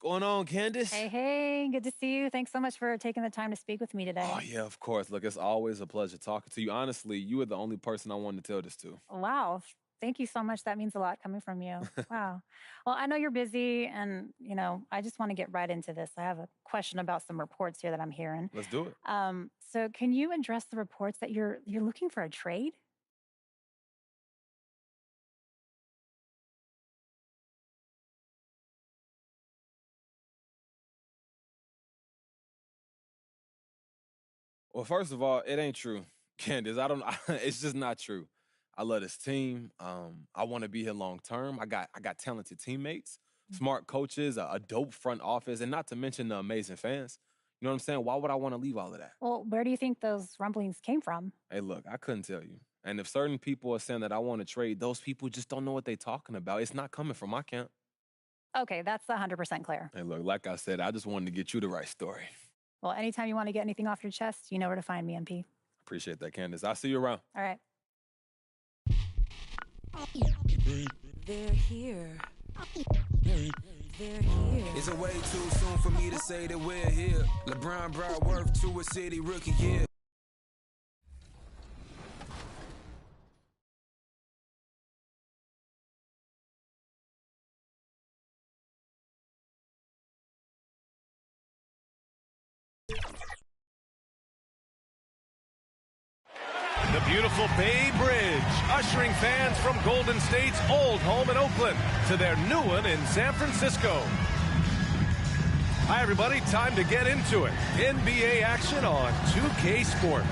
Going on, Candace? Hey, good to see you. Thanks so much for taking the time to speak with me today. Oh, yeah, of course. Look, it's always a pleasure talking to you. Honestly, you are the only person I wanted to tell this to. Wow. thank you so much. That means a lot coming from you. Wow. Well, I know you're busy, and, you know, I just want to get right into this. I have a question about some reports here that I'm hearing. Let's do it. So can you address the reports that you're looking for a trade? Well, first of all, it ain't true, Candace. It's just not true. I love this team. I want to be here long term. I got talented teammates, smart coaches, a dope front office, and not to mention the amazing fans. You know what I'm saying? Why would I want to leave all of that? Well, where do you think those rumblings came from? Hey, look, I couldn't tell you. And if certain people are saying that I want to trade, those people just don't know what they're talking about. It's not coming from my camp. Okay, that's 100% clear. Hey, look, like I said, I just wanted to get you the right story. Well, anytime you want to get anything off your chest, you know where to find me, MP. Appreciate that, Candace. I'll see you around. All right. They're here. They're here. It's a way too soon for me to say that we're here. LeBron brought worth to a city rookie year. The beautiful Bay Bridge, ushering fans from Golden State's old home in Oakland to their new one in San Francisco. Hi, everybody. Time to get into it. NBA action on 2K Sports.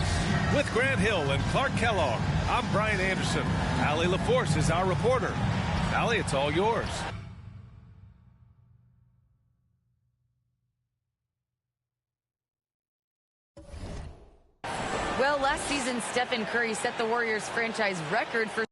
With Grant Hill and Clark Kellogg, I'm Brian Anderson. Allie LaForce is our reporter. Allie, it's all yours. Well, last season, Stephen Curry set the Warriors franchise record for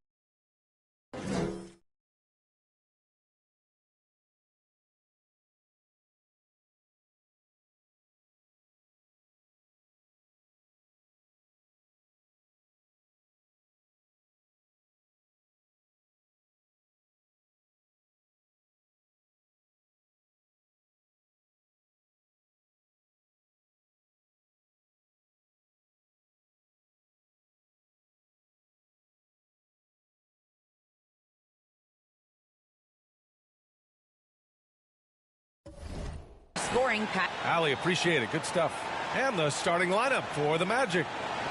scoring. Allie, appreciate it. Good stuff. And the starting lineup for the Magic.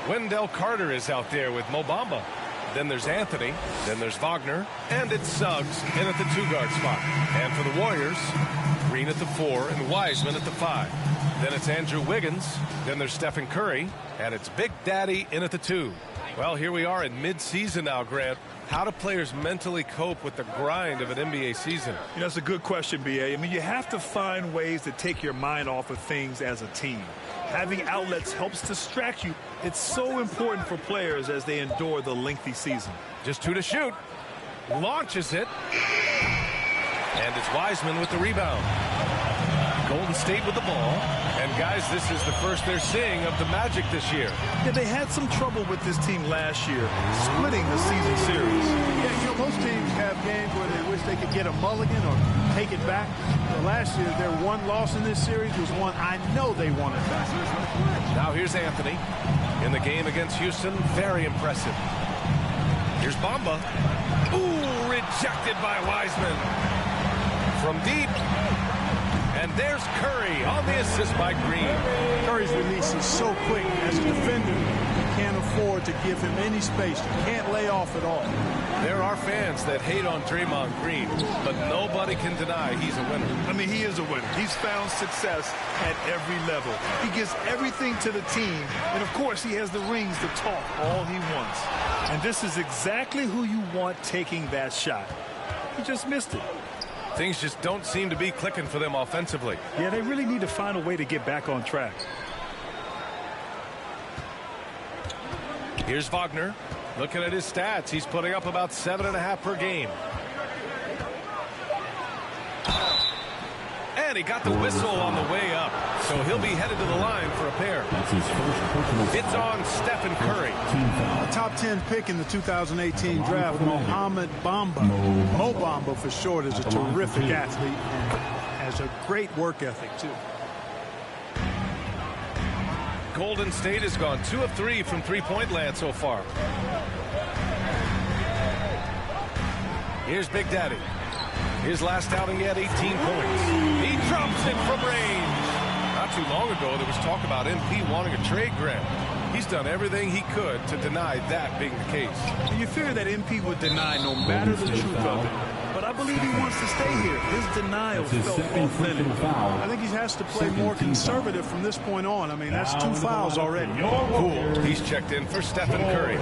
Wendell Carter is out there with Mo Bamba. Then there's Anthony. Then there's Wagner. And it's Suggs in at the 2-guard spot. And for the Warriors, Green at the 4 and Wiseman at the 5. Then it's Andrew Wiggins. Then there's Stephen Curry. And it's Big Daddy in at the 2. Well, here we are in mid-season now, Grant. How do players mentally cope with the grind of an NBA season? You know, it's a good question, B.A. I mean, you have to find ways to take your mind off of things as a team. Having outlets helps distract you. It's so important for players as they endure the lengthy season. Just 2 to shoot. Launches it. And it's Wiseman with the rebound. Golden State with the ball. And, guys, this is the first they're seeing of the Magic this year. Yeah, they had some trouble with this team last year, splitting the season series. Yeah, you know, most teams have games where they wish they could get a mulligan or take it back. But last year, their one loss in this series was one I know they wanted back. Now here's Anthony in the game against Houston. Very impressive. Here's Bamba. Ooh, rejected by Wiseman. From deep. And there's Curry on the assist by Green. Curry's release is so quick. As a defender, you can't afford to give him any space. You can't lay off at all. There are fans that hate on Draymond Green, but nobody can deny he's a winner. I mean, he is a winner. He's found success at every level. He gives everything to the team, and of course, he has the rings to talk all he wants. And this is exactly who you want taking that shot. He just missed it. Things just don't seem to be clicking for them offensively. Yeah, they really need to find a way to get back on track. Here's Wagner. Looking at his stats, he's putting up about 7.5 per game. And he got the whistle on the way up, so he'll be headed to the line for a pair. That's his first personal It's on Stephen Curry. A top 10 pick in the 2018 draft, Mohamed Bamba. Mo Bamba, for short, is a terrific athlete and has a great work ethic, too. Golden State has gone 2 of 3 from three-point land so far. Here's Big Daddy. His last outing, he had 18 points. He drops it from range. Not too long ago, there was talk about MP wanting a trade grant. He's done everything he could to deny that being the case. You figure that MP would deny no matter the truth of it. But I believe he wants to stay here. His denial felt authentic. I think he has to play more conservative from this point on. I mean, that's 2 fouls already. Cool. He's checked in for Stephen Curry.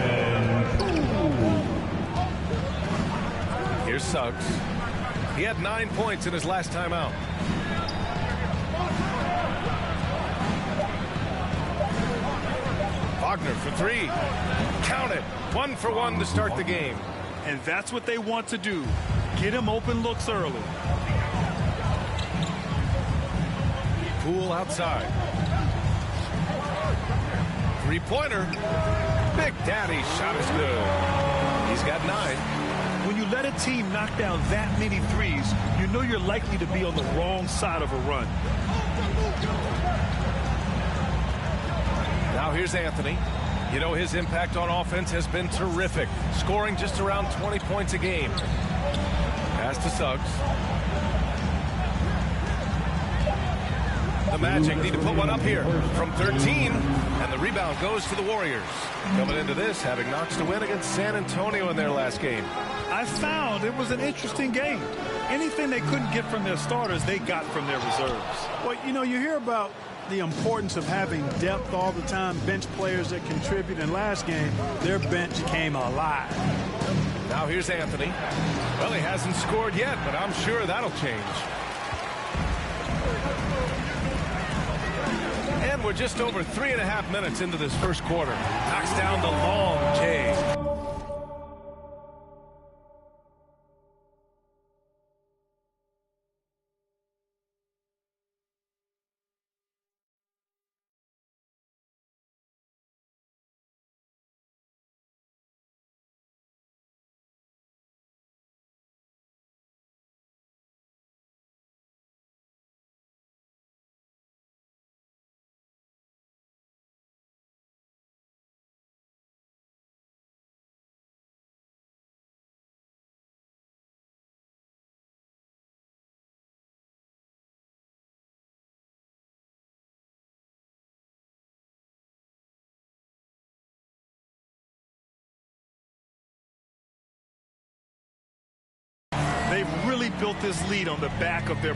Here's Suggs. He had 9 points in his last time out. Wagner for 3. Count it. 1 for 1 to start the game. And that's what they want to do. Get him open looks early. Poole outside. 3-pointer. Big Daddy shot is good. He's got 9. When you let a team knock down that many threes, you know you're likely to be on the wrong side of a run. Now here's Anthony. You know, his impact on offense has been terrific, scoring just around 20 points a game. Pass to Suggs. The Magic need to put one up here from 13, and the rebound goes to the Warriors. Coming into this, having knocks to win against San Antonio in their last game. I found it was an interesting game. Anything they couldn't get from their starters, they got from their reserves. Well, you know, you hear about the importance of having depth all the time, bench players that contribute. In last game, their bench came alive. Now here's Anthony. Well, he hasn't scored yet, but I'm sure that'll change. And we're just over 3.5 minutes into this first quarter. Knocks down the long J. They've really built this lead on the back of their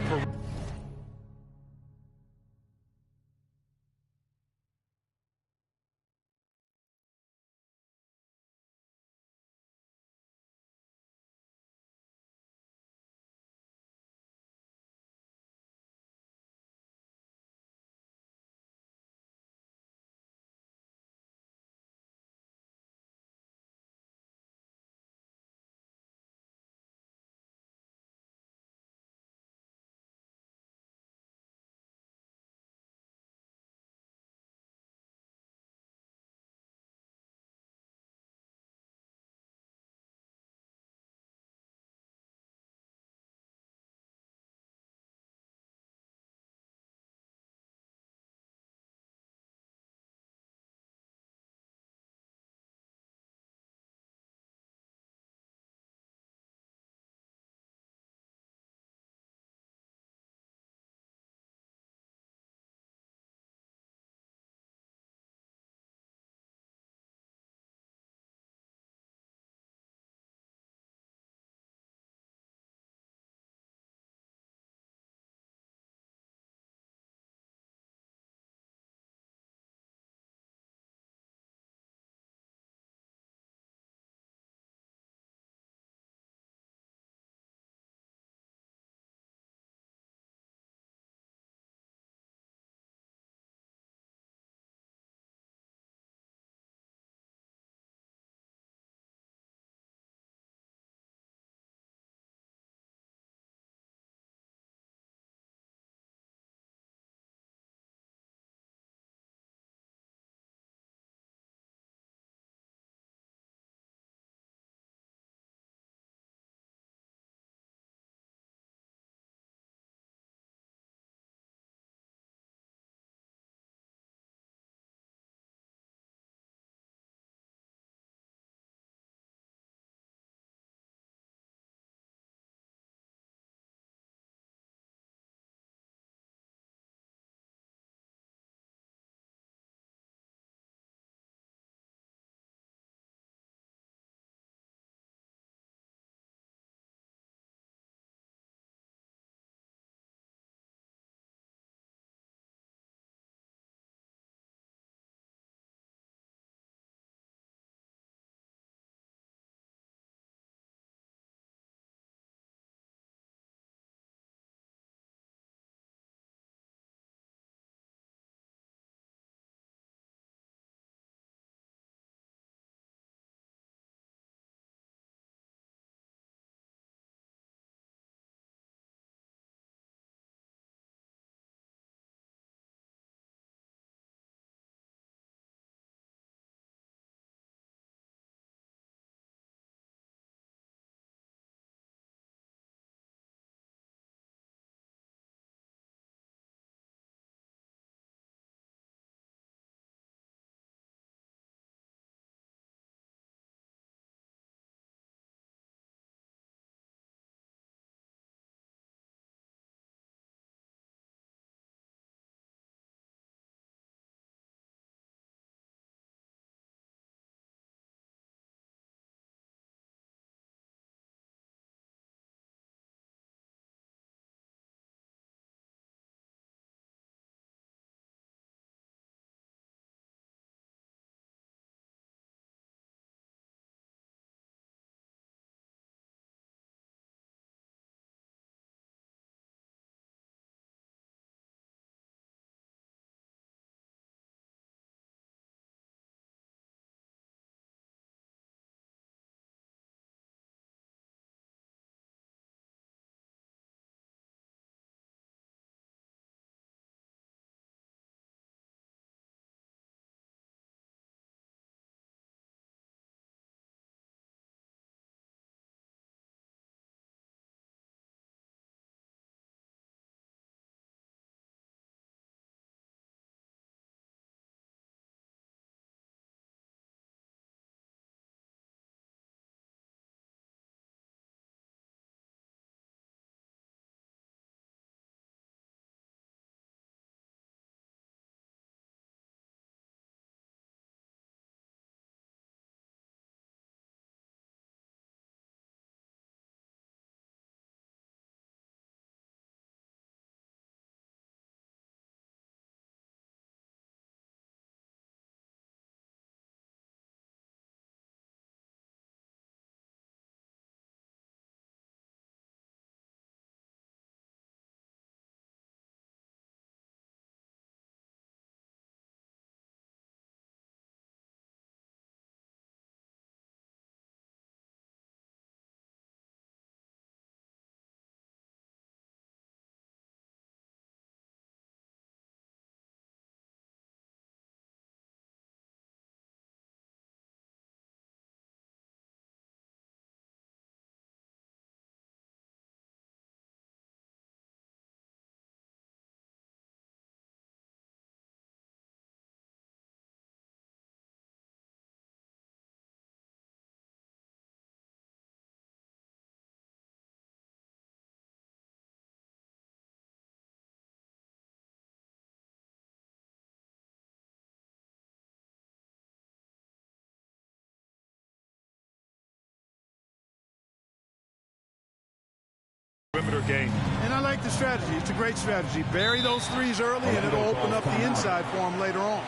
perimeter game. And I like the strategy. It's a great strategy. Bury those threes early, and it'll open up the inside for them later on.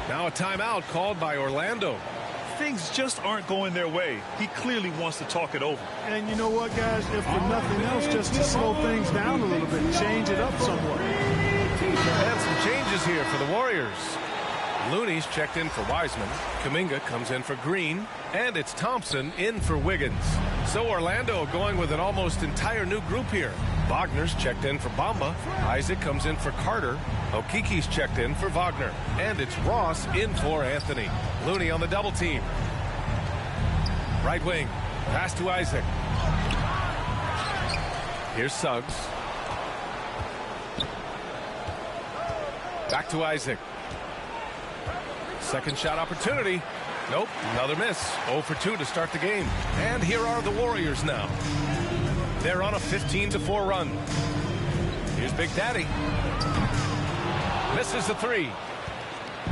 Now a timeout called by Orlando. Things just aren't going their way. He clearly wants to talk it over. And you know what, guys? If for nothing else, just to slow things down a little bit, change it up somewhat. And some changes here for the Warriors. Looney's checked in for Wiseman. Kuminga comes in for Green. And it's Thompson in for Wiggins. So Orlando going with an almost entire new group here. Wagner's checked in for Bamba. Isaac comes in for Carter. Okiki's checked in for Wagner. And it's Ross in for Anthony. Looney on the double team. Right wing. Pass to Isaac. Here's Suggs. Back to Isaac. Second shot opportunity. Nope, another miss. 0 for 2 to start the game. And here are the Warriors now. They're on a 15-4 run. Here's Big Daddy. Misses the three.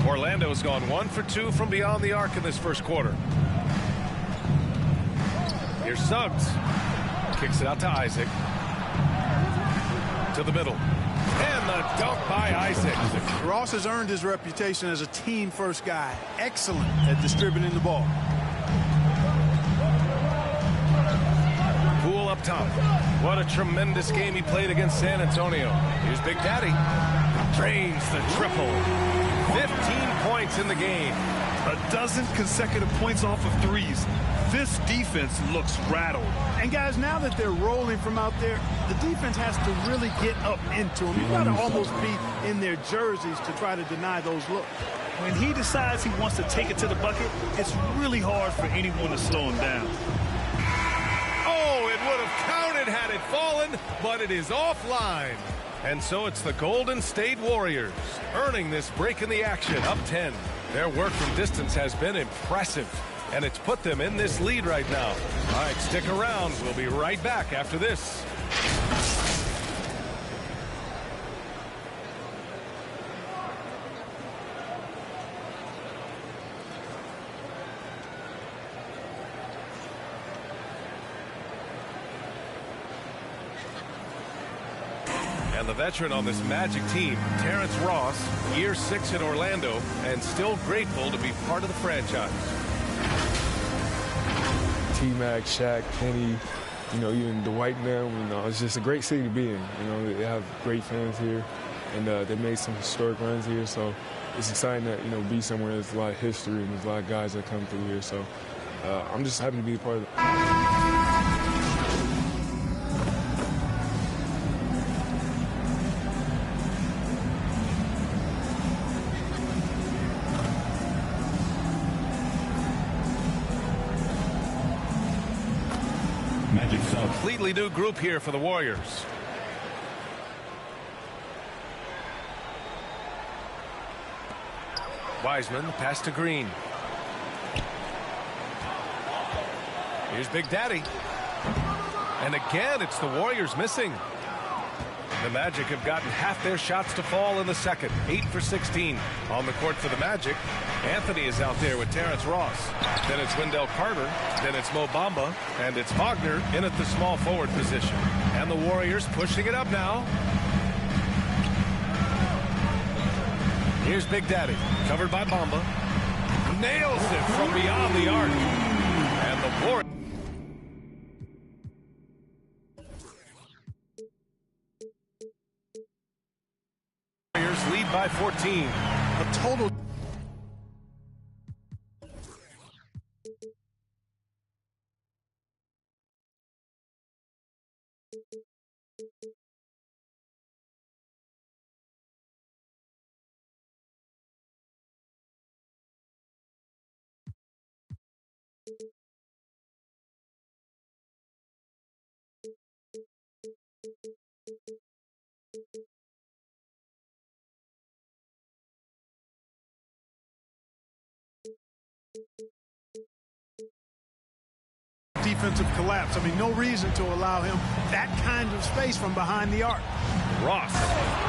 Orlando's gone 1 for 2 from beyond the arc in this first quarter. Here's Suggs. Kicks it out to Isaac. To the middle. And the dunk by Isaac. Ross has earned his reputation as a team-first guy. Excellent at distributing the ball. Poole up top. What a tremendous game he played against San Antonio. Here's Big Daddy. Drains the triple. 15 points in the game. A dozen consecutive points off of threes. This defense looks rattled. And guys, now that they're rolling from out there, the defense has to really get up into them. You've got to almost be in their jerseys to try to deny those looks. When he decides he wants to take it to the bucket, it's really hard for anyone to slow him down. Oh, it would have counted had it fallen, but it is offline. And so it's the Golden State Warriors earning this break in the action, up 10. Their work from distance has been impressive, and it's put them in this lead right now. All right, stick around. We'll be right back after this. And the veteran on this Magic team, Terrence Ross, year 6 in Orlando, and still grateful to be part of the franchise. T-Mac, Shaq, Kenny, you know, even Dwight and them, you know, it's just a great city to be in. You know, they have great fans here, and they made some historic runs here, so it's exciting that, you know, be somewhere there's a lot of history and there's a lot of guys that come through here, so I'm just happy to be a part of it. Completely new group here for the Warriors. Wiseman, pass to Green. Here's Big Daddy. And again, it's the Warriors missing. The Magic have gotten half their shots to fall in the second. 8 for 16 on the court for the Magic. Anthony is out there with Terrence Ross. Then it's Wendell Carter. Then it's Mo Bamba. And it's Wagner in at the small forward position. And the Warriors pushing it up now. Here's Big Daddy. Covered by Bamba. Nails it from beyond the arc. And the Warriors. Lead by 14. A total. Defensive collapse. I mean, no reason to allow him that kind of space from behind the arc. Ross.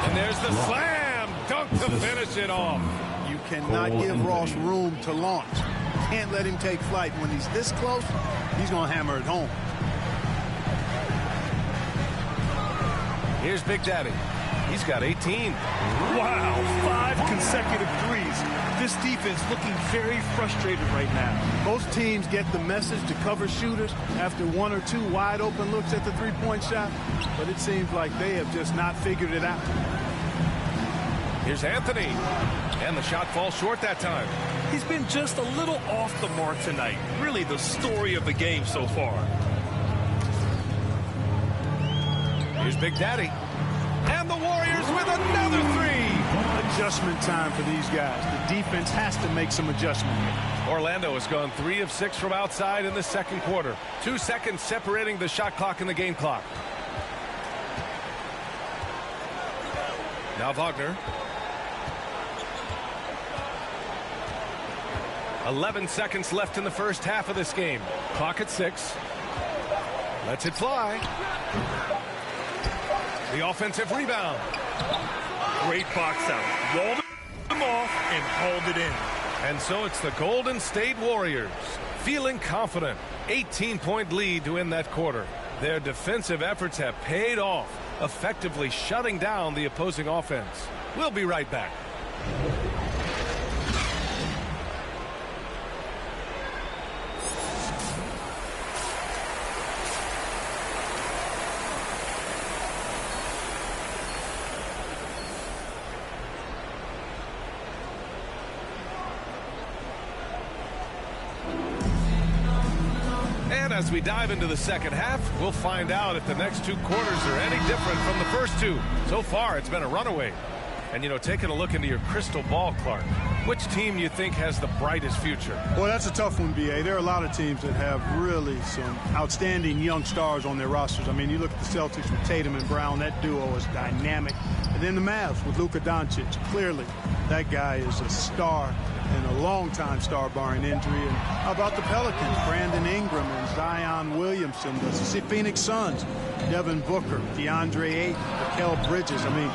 And there's the slam dunk to finish it off. You cannot give Ross room to launch. Can't let him take flight. When he's this close, he's going to hammer it home. Here's Big Daddy. He's got 18. Wow, 5 consecutive threes. This defense looking very frustrated right now. Most teams get the message to cover shooters after 1 or 2 wide open looks at the three-point shot, but it seems like they have just not figured it out. Here's Anthony. And the shot falls short that time. He's been just a little off the mark tonight. Really the story of the game so far. Here's Big Daddy. And the Warriors with another 3. Adjustment time for these guys. The defense has to make some adjustment. Orlando has gone 3 of 6 from outside in the second quarter. 2 seconds separating the shot clock and the game clock. Now Wagner. 11 seconds left in the first half of this game. Clock at 6. Lets it fly. The offensive rebound. Great box out. Walled them off and hauled it in. And so it's the Golden State Warriors feeling confident. 18-point lead to end that quarter. Their defensive efforts have paid off, effectively shutting down the opposing offense. We'll be right back. As we dive into the second half, we'll find out if the next 2 quarters are any different from the first 2. So far, it's been a runaway. And, you know, taking a look into your crystal ball, Clark, which team you think has the brightest future? Well, that's a tough one, B.A. There are a lot of teams that have really some outstanding young stars on their rosters. I mean, you look at the Celtics with Tatum and Brown. That duo is dynamic. And then the Mavs with Luka Doncic. Clearly, that guy is a star and a long-time star barring injury. And how about the Pelicans? Brandon Ingram and Zion Williamson. The Phoenix Suns, Devin Booker, DeAndre Ayton, Mikal Bridges. I mean,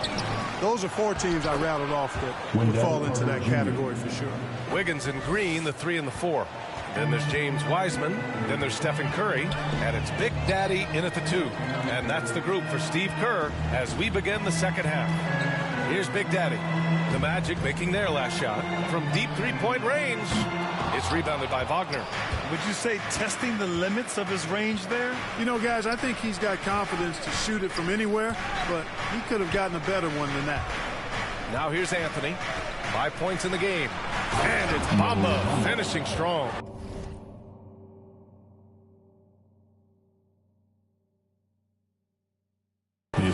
those are 4 teams I rattled off that would fall into that category for sure. Wiggins and Green, the 3 and the 4. Then there's James Wiseman. Then there's Stephen Curry. And it's Big Daddy in at the 2. And that's the group for Steve Kerr as we begin the second half. Here's Big Daddy. The Magic making their last shot from deep 3-point range. It's rebounded by Wagner. Would you say testing the limits of his range there? You know, guys, I think he's got confidence to shoot it from anywhere, but he could have gotten a better one than that. Now here's Anthony. 5 points in the game. And it's Bamba finishing strong.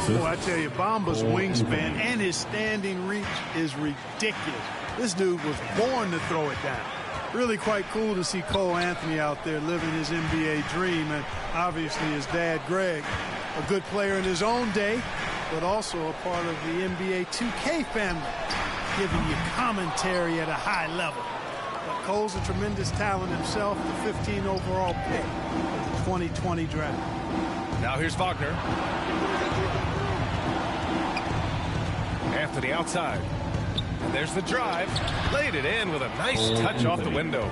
Boy, I tell you, Bamba's wingspan and his standing reach is ridiculous. This dude was born to throw it down. Really quite cool to see Cole Anthony out there living his NBA dream, and obviously his dad, Greg, a good player in his own day, but also a part of the NBA 2K family, giving you commentary at a high level. But Cole's a tremendous talent himself, the 15 overall pick of the 2020 draft. Now here's Wagner. Anthony outside. And there's the drive. Laid it in with a nice touch off the window.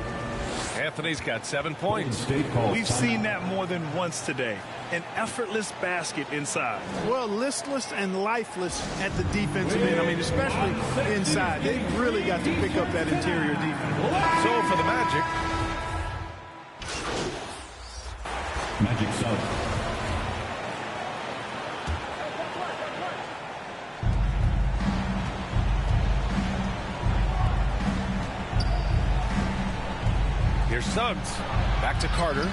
Anthony's got 7 points. We've seen that more than once today. An effortless basket inside. Well, listless and lifeless at the defensive end. I mean, especially inside. They really got to pick up that interior defense. So for the Magic. Magic South. Here's Suggs. Back to Carter.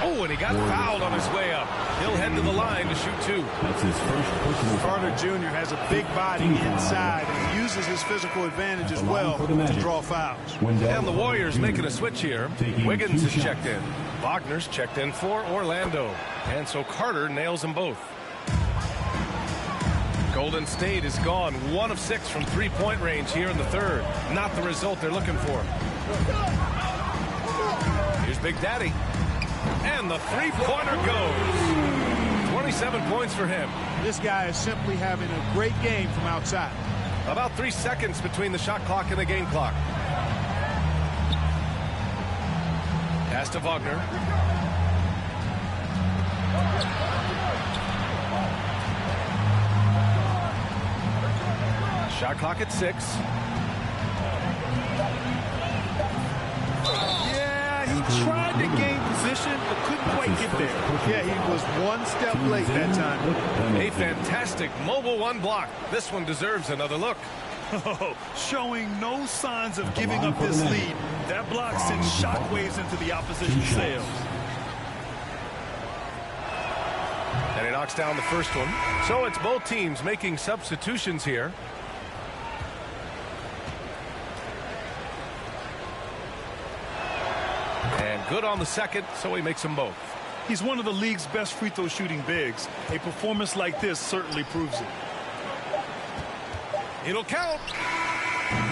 Oh, and he got fouled on his way up. He'll head to the line to shoot 2. That's his first personal foul. Carter Jr. has a big body inside and uses his physical advantage as well to draw fouls. And the Warriors making a switch here. Wiggins is checked in. Wagner's checked in for Orlando. And so Carter nails them both. Golden State is gone 1 of 6 from 3-point range here in the third. Not the result they're looking for. Here's Big Daddy. And the 3-pointer goes. 27 points for him. This guy is simply having a great game from outside. About 3 seconds between the shot clock and the game clock. Pass to Wagner. Shot clock at 6. Yeah, he tried to gain position, but couldn't quite get there. Yeah, he was one step late that time. A fantastic mobile one block. This one deserves another look. Showing no signs of giving up this lead. That block sent shockwaves into the opposition sails. And he knocks down the first one. So it's both teams making substitutions here. And good on the second, so he makes them both. He's one of the league's best free throw shooting bigs. A performance like this certainly proves it. It'll count.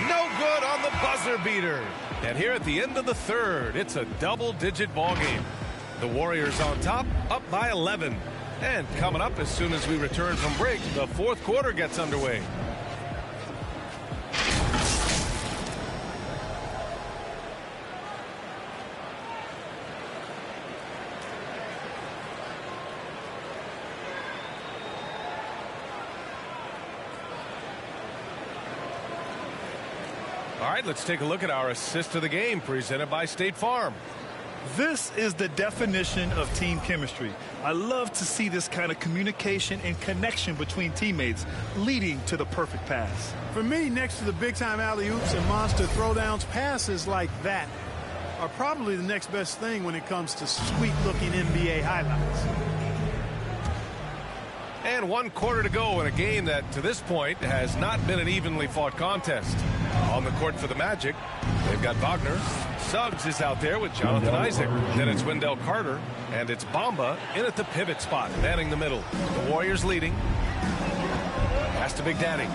No good on the buzzer beater. And here at the end of the third, it's a double-digit ball game. The Warriors on top, up by 11. And coming up as soon as we return from break, the fourth quarter gets underway. All right, let's take a look at our assist of the game presented by State Farm. This is the definition of team chemistry. I love to see this kind of communication and connection between teammates leading to the perfect pass. For me, next to the big-time alley-oops and monster throwdowns, passes like that are probably the next best thing when it comes to sweet-looking NBA highlights. And 1 quarter to go in a game that, to this point, has not been an evenly fought contest. On the court for the Magic, they've got Wagner. Suggs is out there with Jonathan Isaac. Then it's Wendell Carter, and it's Bamba in at the pivot spot, manning the middle. The Warriors leading. Pass to Big Daddy.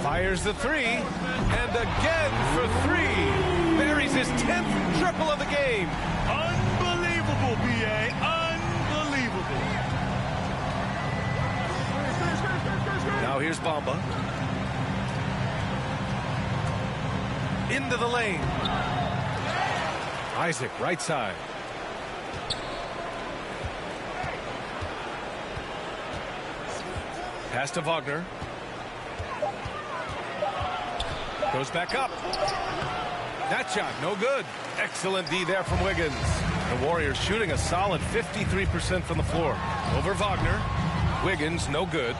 Fires the three, and again for 3. Buries his 10th triple of the game. Unbelievable, B.A. Unbelievable. Now here's Bamba. Into the lane. Isaac, right side. Pass to Wagner. Goes back up. That shot, no good. Excellent D there from Wiggins. The Warriors shooting a solid 53% from the floor. Over Wagner. Wiggins, no good.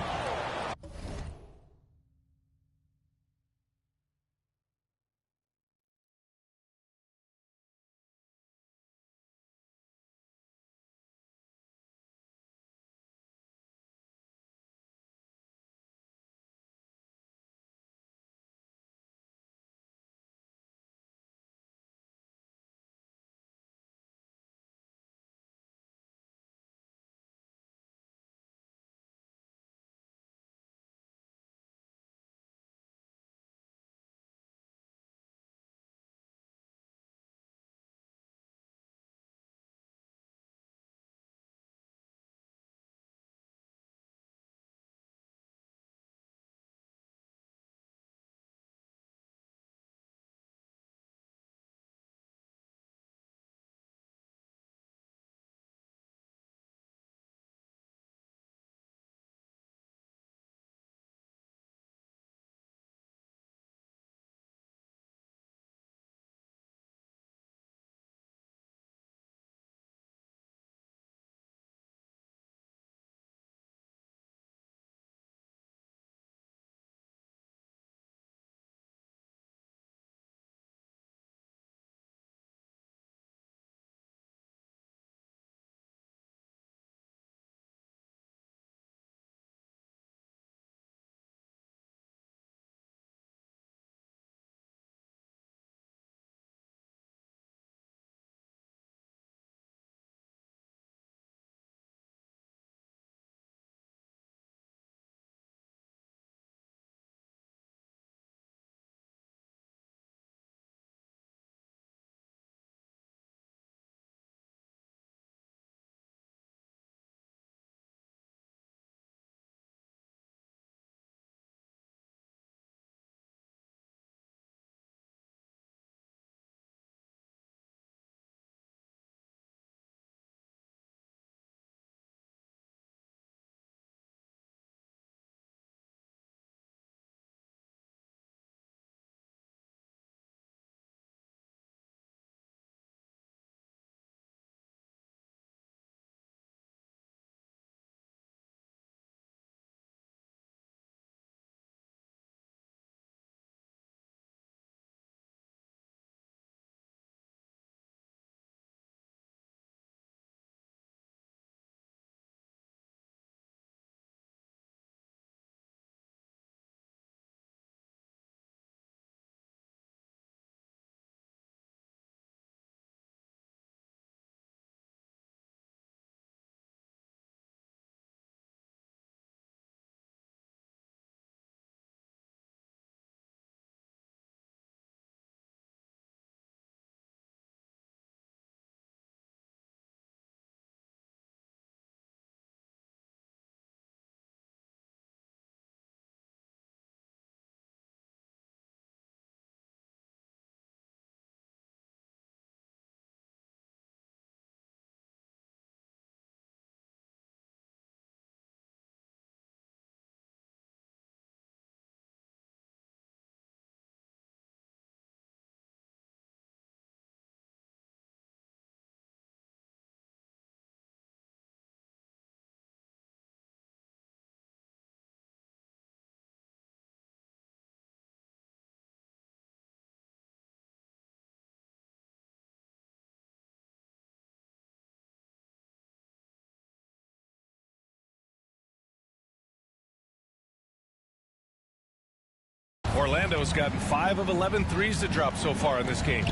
Orlando's gotten 5 of 11 threes to drop so far in this game.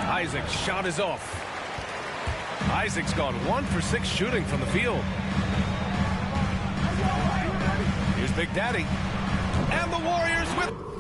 Isaac's shot is off. Isaac's gone 1 for 6 shooting from the field. Here's Big Daddy. And the Warriors with...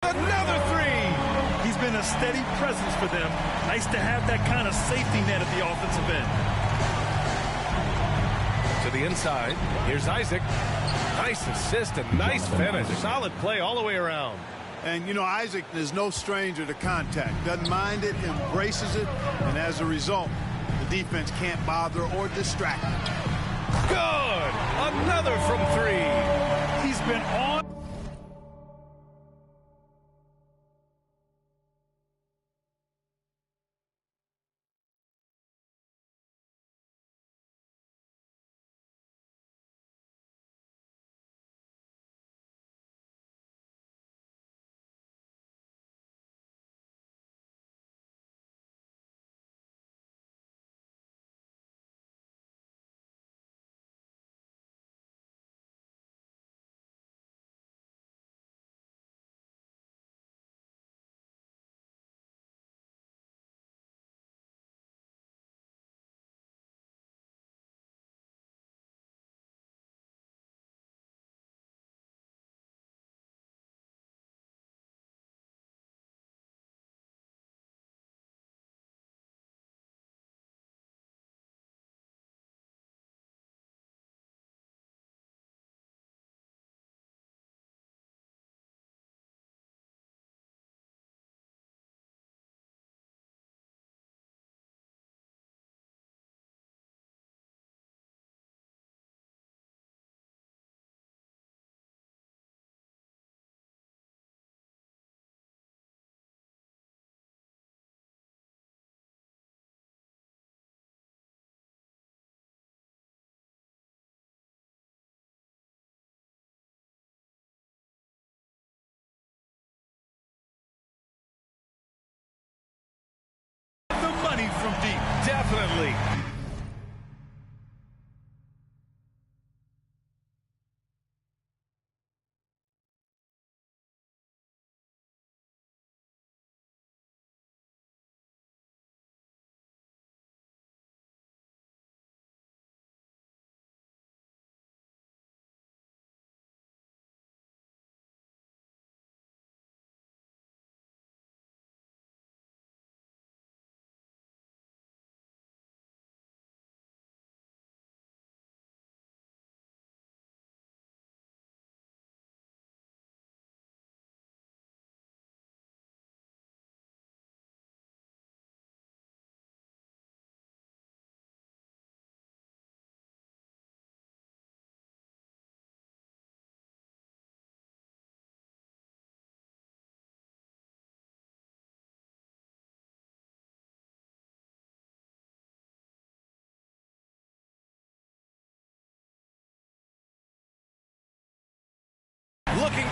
Another three! He's been a steady presence for them. Nice to have that kind of safety net at the offensive end. To the inside. Here's Isaac. Nice assist and nice finish. Solid play all the way around. And, you know, Isaac is no stranger to contact. Doesn't mind it, embraces it, and as a result, the defense can't bother or distract him. Good! Another from 3. He's been on.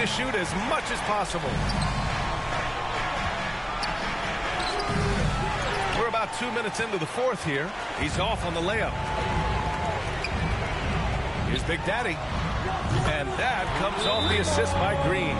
to shoot as much as possible. We're about 2 minutes into the fourth here. He's off on the layup. Here's Big Daddy. And that comes off the assist by Green.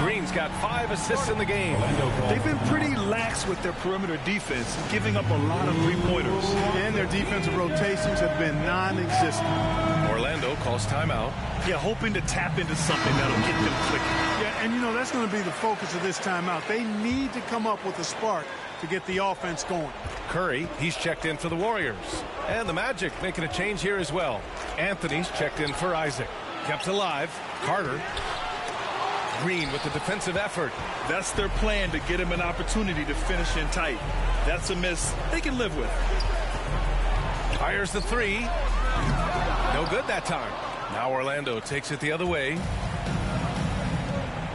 Green's got 5 assists in the game. They've been pretty lax with their perimeter defense, giving up a lot of three-pointers. And their defensive rotations have been non-existent. Orlando calls timeout. Yeah, hoping to tap into something that'll get them clicking. Yeah, and you know, that's going to be the focus of this timeout. They need to come up with a spark to get the offense going. Curry, he's checked in for the Warriors. And the Magic making a change here as well. Anthony's checked in for Isaac. Kept alive. Carter. Green with the defensive effort. That's their plan, to get him an opportunity to finish in tight. That's a miss they can live with. Fires the three. No good that time. Now Orlando takes it the other way.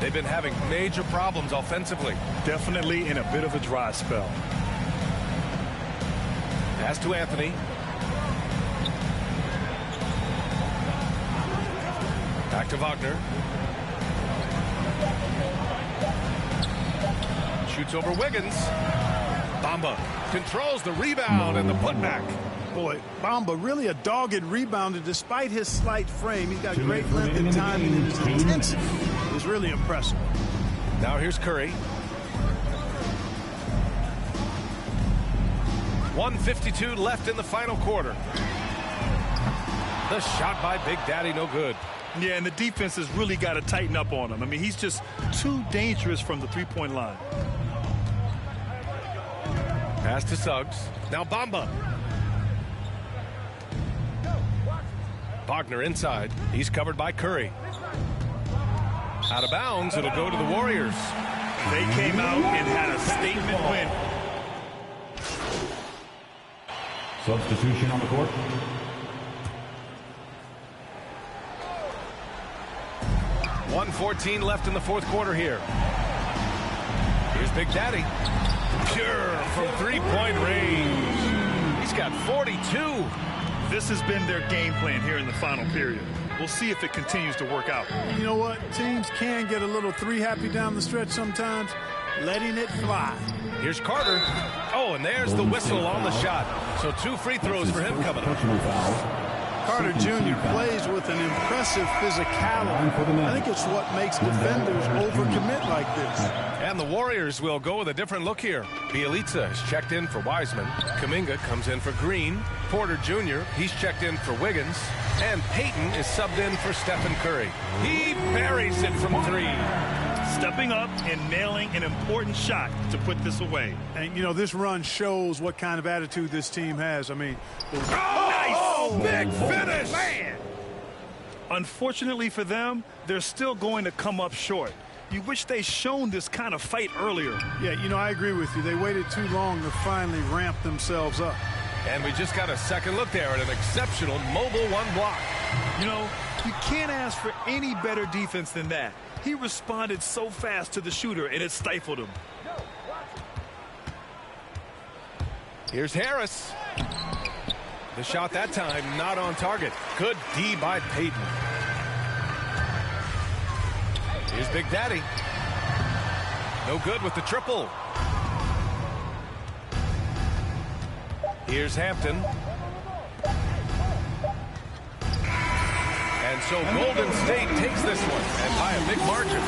They've been having major problems offensively. Definitely in a bit of a dry spell. Pass to Anthony. Back to Wagner. Shoots over Wiggins. Bamba controls the rebound and the putback. Boy, Bamba really a dogged rebounder despite his slight frame. He's got great length and timing, and his intensity is really impressive. Now here's Curry. 1:52 left in the final quarter. The shot by Big Daddy, no good. Yeah, and the defense has really got to tighten up on him. I mean, he's just too dangerous from the three-point line. Pass to Suggs. Now Bamba. Wagner inside. He's covered by Curry. Out of bounds. It'll go to the Warriors. They came out and had a statement win. Substitution on the court. .114 left in the fourth quarter here. Here's Big Daddy. Pure from three-point range. He's got 42. This has been their game plan here in the final period. We'll see if it continues to work out. You know what? Teams can get a little three-happy down the stretch sometimes. Letting it fly. Here's Carter. Oh, and there's the whistle on the shot. So 2 free throws for him coming up. Carter Jr. plays with an impressive physicality. I think it's what makes defenders overcommit like this. And the Warriors will go with a different look here. Bielitsa has checked in for Wiseman. Kuminga comes in for Green. Porter Jr., he's checked in for Wiggins. And Payton is subbed in for Stephen Curry. He buries it from 3. Stepping up and nailing an important shot to put this away. And, you know, this run shows what kind of attitude this team has. I mean, big finish! Man. Unfortunately for them, they're still going to come up short. You wish they shown this kind of fight earlier. Yeah, you know, I agree with you. They waited too long to finally ramp themselves up. And we just got a second look there at an exceptional mobile one block. You know, you can't ask for any better defense than that. He responded so fast to the shooter, and it stifled him. Here's Harris. The shot that time not on target. Good D by Payton. Here's Big Daddy. No good with the triple. Here's Hampton. And so Golden State takes this one, and by a big margin.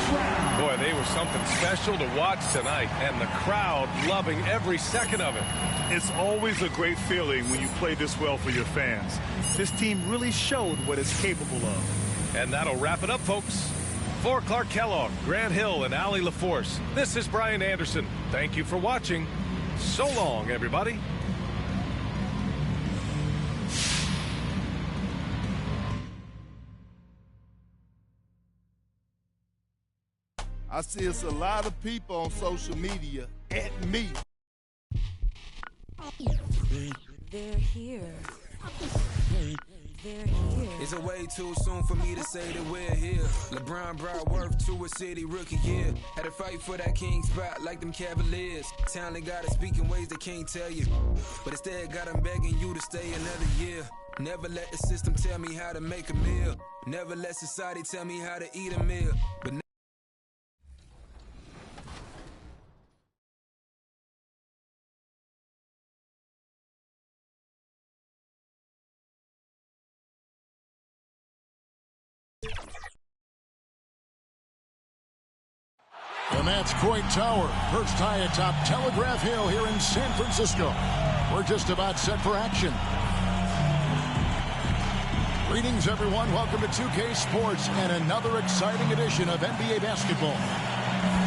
Boy, they were something special to watch tonight, and the crowd loving every second of it. It's always a great feeling when you play this well for your fans. This team really showed what it's capable of. And that'll wrap it up, folks. For Clark Kellogg, Grant Hill, and Allie LaForce, this is Brian Anderson. Thank you for watching. So long, everybody. I see it's a lot of people on social media at me. They're here. They're here. Is it way too soon for me to say that we're here? LeBron brought worth to a city rookie year. Had to fight for that king spot like them Cavaliers. Talent gotta speak in ways they can't tell you. But instead got them begging you to stay another year. Never let the system tell me how to make a meal. Never let society tell me how to eat a meal. But And that's Coit Tower, perched high atop Telegraph Hill here in San Francisco. We're just about set for action. Greetings, everyone. Welcome to 2K Sports and another exciting edition of NBA basketball.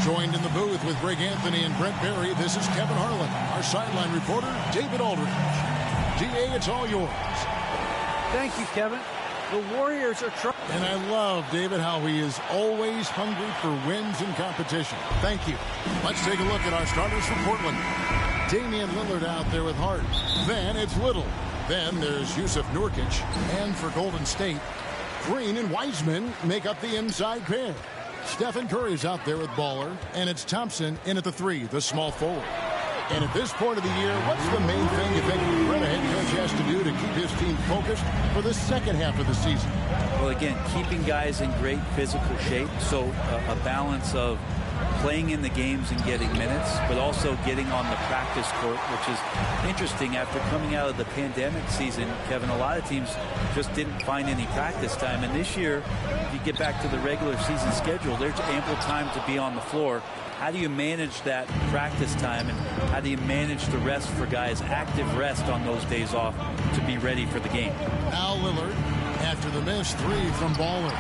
Joined in the booth with Greg Anthony and Brent Barry, this is Kevin Harlan. Our sideline reporter, David Aldridge. DA, it's all yours. Thank you, Kevin. The Warriors are trying. And I love, David, how he is always hungry for wins and competition. Thank you. Let's take a look at our starters for Portland. Damian Lillard out there with Hart. Then it's Little. Then there's Yusuf Nurkic. And for Golden State, Green and Wiseman make up the inside pair. Stephen Curry's out there with Baller. And it's Thompson in at the 3, the small forward. And at this point of the year, what's the main thing you think Brett, head coach, has to do to keep his team focused for the second half of the season? Well, again, keeping guys in great physical shape. So a balance of playing in the games and getting minutes, but also getting on the practice court, which is interesting after coming out of the pandemic season. Kevin, a lot of teams just didn't find any practice time. And this year, if you get back to the regular season schedule, there's ample time to be on the floor. How do you manage that practice time, and how do you manage the rest for guys, active rest on those days off to be ready for the game? Now Lillard, after the missed 3 from Baller.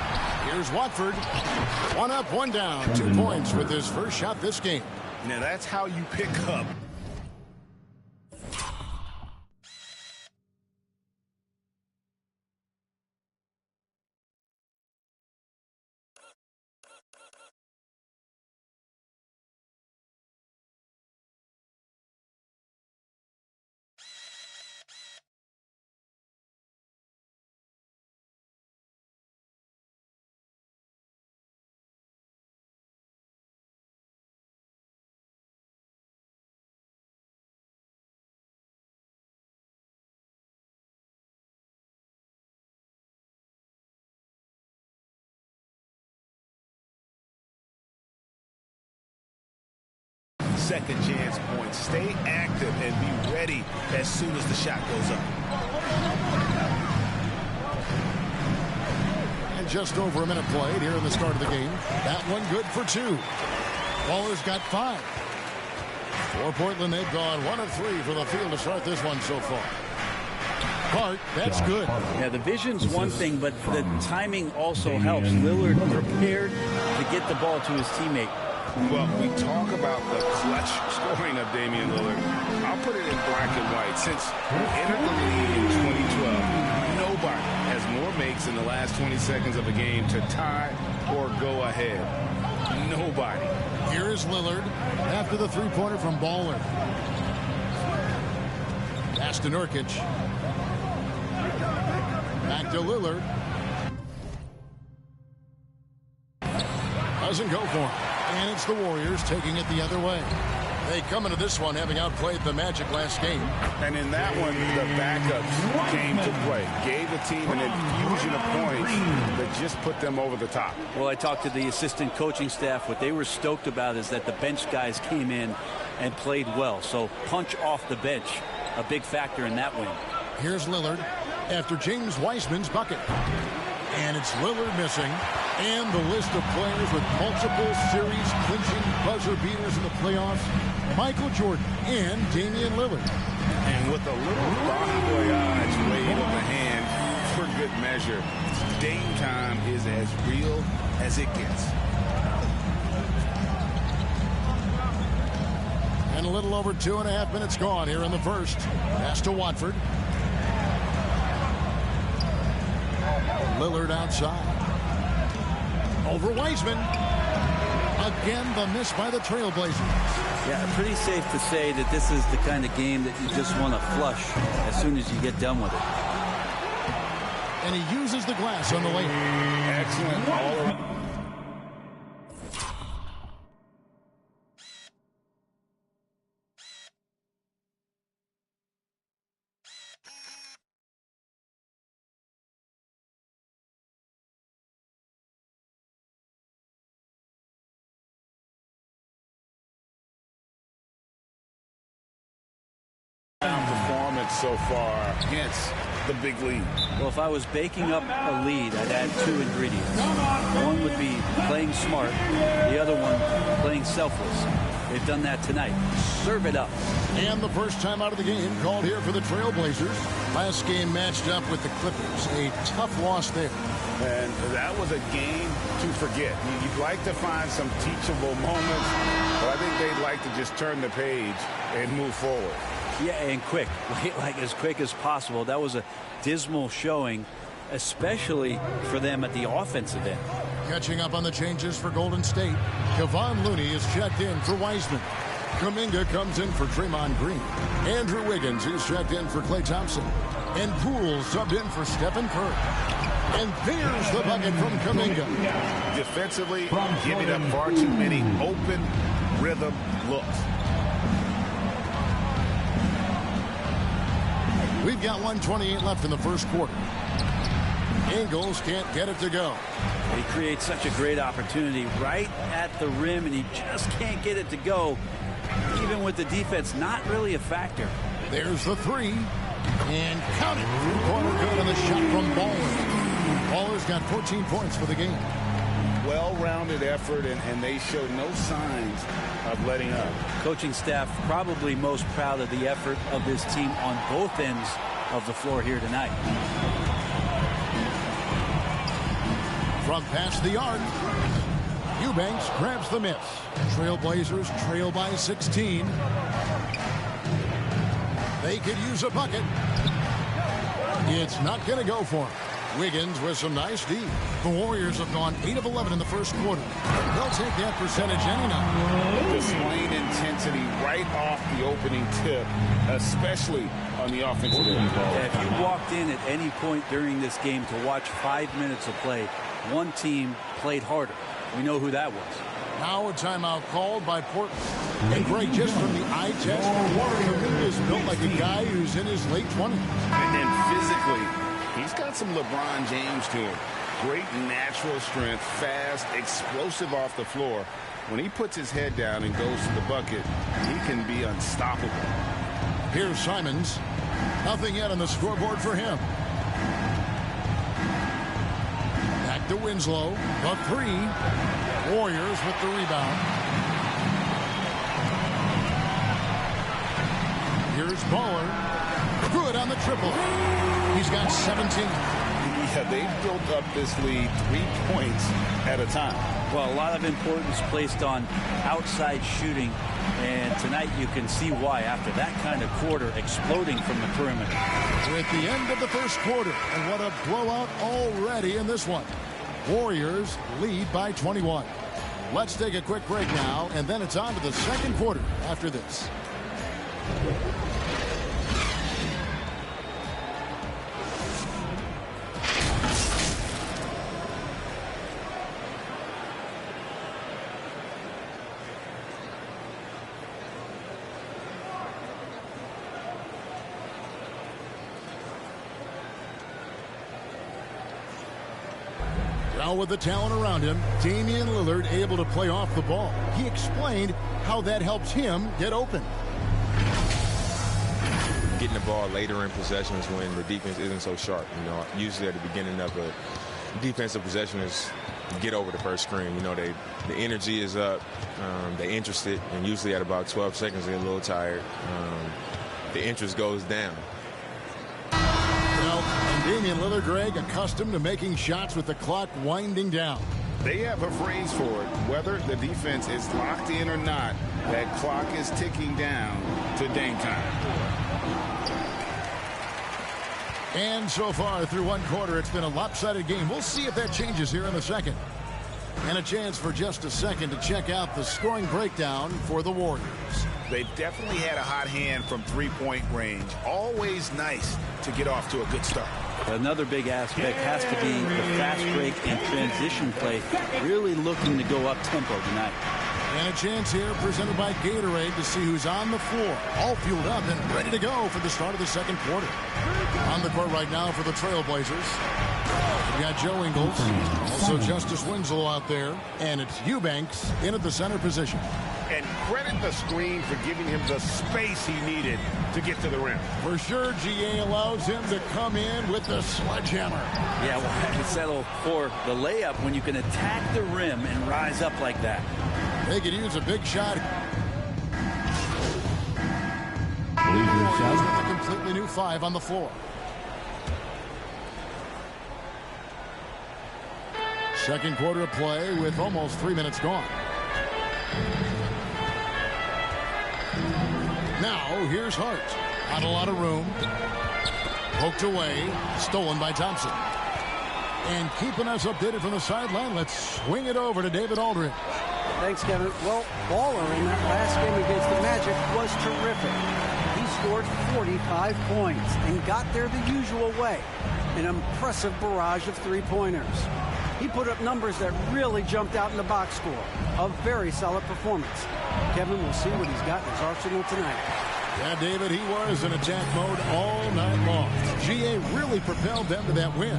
Here's Watford. 1 up, 1 down. 2 points with his first shot this game. Now that's how you pick up. Second chance points. Stay active and be ready as soon as the shot goes up. And just over a minute played here in the start of the game. That one good for 2. Baller's got 5. For Portland, they've gone 1 of 3 for the field to start this one so far. Hart, that's good. Yeah, the vision's one thing, but the timing also helps. Lillard prepared to get the ball to his teammate. Well, we talk about the clutch scoring of Damian Lillard. I'll put it in black and white. Since we entered the league in 2012, nobody has more makes in the last 20 seconds of a game to tie or go ahead. Nobody. Here is Lillard after the 3-pointer from Baller. Pass to Nurkic. Back to Lillard. Doesn't go for him. And it's the Warriors taking it the other way. They come into this one having outplayed the Magic last game. And in that one, the backups came to play. Gave the team an infusion of points that just put them over the top. Well, I talked to the assistant coaching staff. What they were stoked about is that the bench guys came in and played well. So punch off the bench, a big factor in that win. Here's Lillard after James Wiseman's bucket. And it's Lillard missing. And the list of players with multiple series clinching buzzer beaters in the playoffs, Michael Jordan and Damian Lillard. And with a little Rockboy odds weighed on the hand for good measure, Dame time is as real as it gets. And a little over 2.5 minutes gone here in the first. Pass to Watford. Lillard outside. Over Wiseman. Again, the miss by the Trailblazers. Yeah, pretty safe to say that this is the kind of game that you just want to flush as soon as you get done with it. And he uses the glass on the layup. Excellent all around. Performance so far, hence the big lead. Well, if I was baking up a lead, I'd add 2 ingredients. One would be playing smart, the other one playing selfless. They've done that tonight. Serve it up. And the first time out of the game called here for the Trailblazers. Last game matched up with the Clippers. A tough loss there. And that was a game to forget. You'd like to find some teachable moments, but I think they'd like to just turn the page and move forward. Yeah, and quick, like as quick as possible. That was a dismal showing, especially for them at the offensive end. Catching up on the changes for Golden State. Kevon Looney is checked in for Wiseman. Kuminga comes in for Draymond Green. Andrew Wiggins is checked in for Klay Thompson. And Poole subbed in for Stephen Curry. And there's the bucket from Kuminga. Defensively, giving up far too many open rhythm looks. We've got 1:28 left in the first quarter. Ingles can't get it to go. He creates such a great opportunity right at the rim, and he just can't get it to go. Even with the defense not really a factor. There's the three. And count it. Three-quarter good on the shot from Baller. Baller's got 14 points for the game. Well-rounded effort, and they show no signs of letting up. Coaching staff probably most proud of the effort of this team on both ends of the floor here tonight. From past the arc, Eubanks grabs the miss. Trailblazers trail by 16. They could use a bucket. It's not going to go for him. Wiggins with some nice D. The Warriors have gone 8 of 11 in the first quarter. They'll take that percentage any night. Displaying intensity right off the opening tip, especially on the offensive end. Yeah, if you walked in at any point during this game to watch 5 minutes of play, one team played harder. We know who that was. Now a timeout called by Portland. And Greg, just from the eye test, Kuminga is built like a guy who's in his late 20s. And then physically, he's got some LeBron James to him. Great natural strength, fast, explosive off the floor. When he puts his head down and goes to the bucket, he can be unstoppable. Here's Simons. Nothing yet on the scoreboard for him. Back to Winslow. The three. Warriors with the rebound. Here's Baller. Good on the triple. He's got 17. Yeah, they've built up this lead 3 points at a time. Well, a lot of importance placed on outside shooting, and tonight you can see why after that kind of quarter exploding from the perimeter. We're at the end of the first quarter, and what a blowout already in this one. Warriors lead by 21. Let's take a quick break now, and then it's on to the second quarter after this. Now with the talent around him, Damian Lillard able to play off the ball. He explained how that helps him get open. Getting the ball later in possessions when the defense isn't so sharp. You know, usually at the beginning of a defensive possession is get over the first screen. You know, the energy is up, they're interested, and usually at about 12 seconds they're a little tired. The interest goes down. Well, and Damian Lillard, Greg, accustomed to making shots with the clock winding down. They have a phrase for it. Whether the defense is locked in or not, that clock is ticking down to Dame time. And so far through one quarter, it's been a lopsided game. We'll see if that changes here in the second. And a chance for just a second to check out the scoring breakdown for the Warriors. They've definitely had a hot hand from three-point range. Always nice to get off to a good start. Another big aspect has to be the fast break and transition play. Really looking to go up tempo tonight. And a chance here presented by Gatorade to see who's on the floor. All fueled up and ready to go for the start of the second quarter. On the court right now for the Trailblazers. We've got Joe Ingles, also Justice Winslow out there, and it's Eubanks in at the center position. And credit the screen for giving him the space he needed to get to the rim. For sure, GA allows him to come in with the sledgehammer. Yeah, well, I can settle for the layup when you can attack the rim and rise up like that. They could use a big shot. Warriors with a completely new 5 on the floor. Second quarter of play with almost 3 minutes gone. Now, here's Hart. Not a lot of room. Poked away. Stolen by Thompson. And keeping us updated from the sideline, let's swing it over to David Aldridge. Thanks, Kevin. Well, Baller in that last game against the Magic was terrific. He scored 45 points and got there the usual way. An impressive barrage of three-pointers. He put up numbers that really jumped out in the box score. A very solid performance. Kevin will see what he's got in his arsenal tonight. Yeah, David, he was in attack mode all night long. GA really propelled them to that win.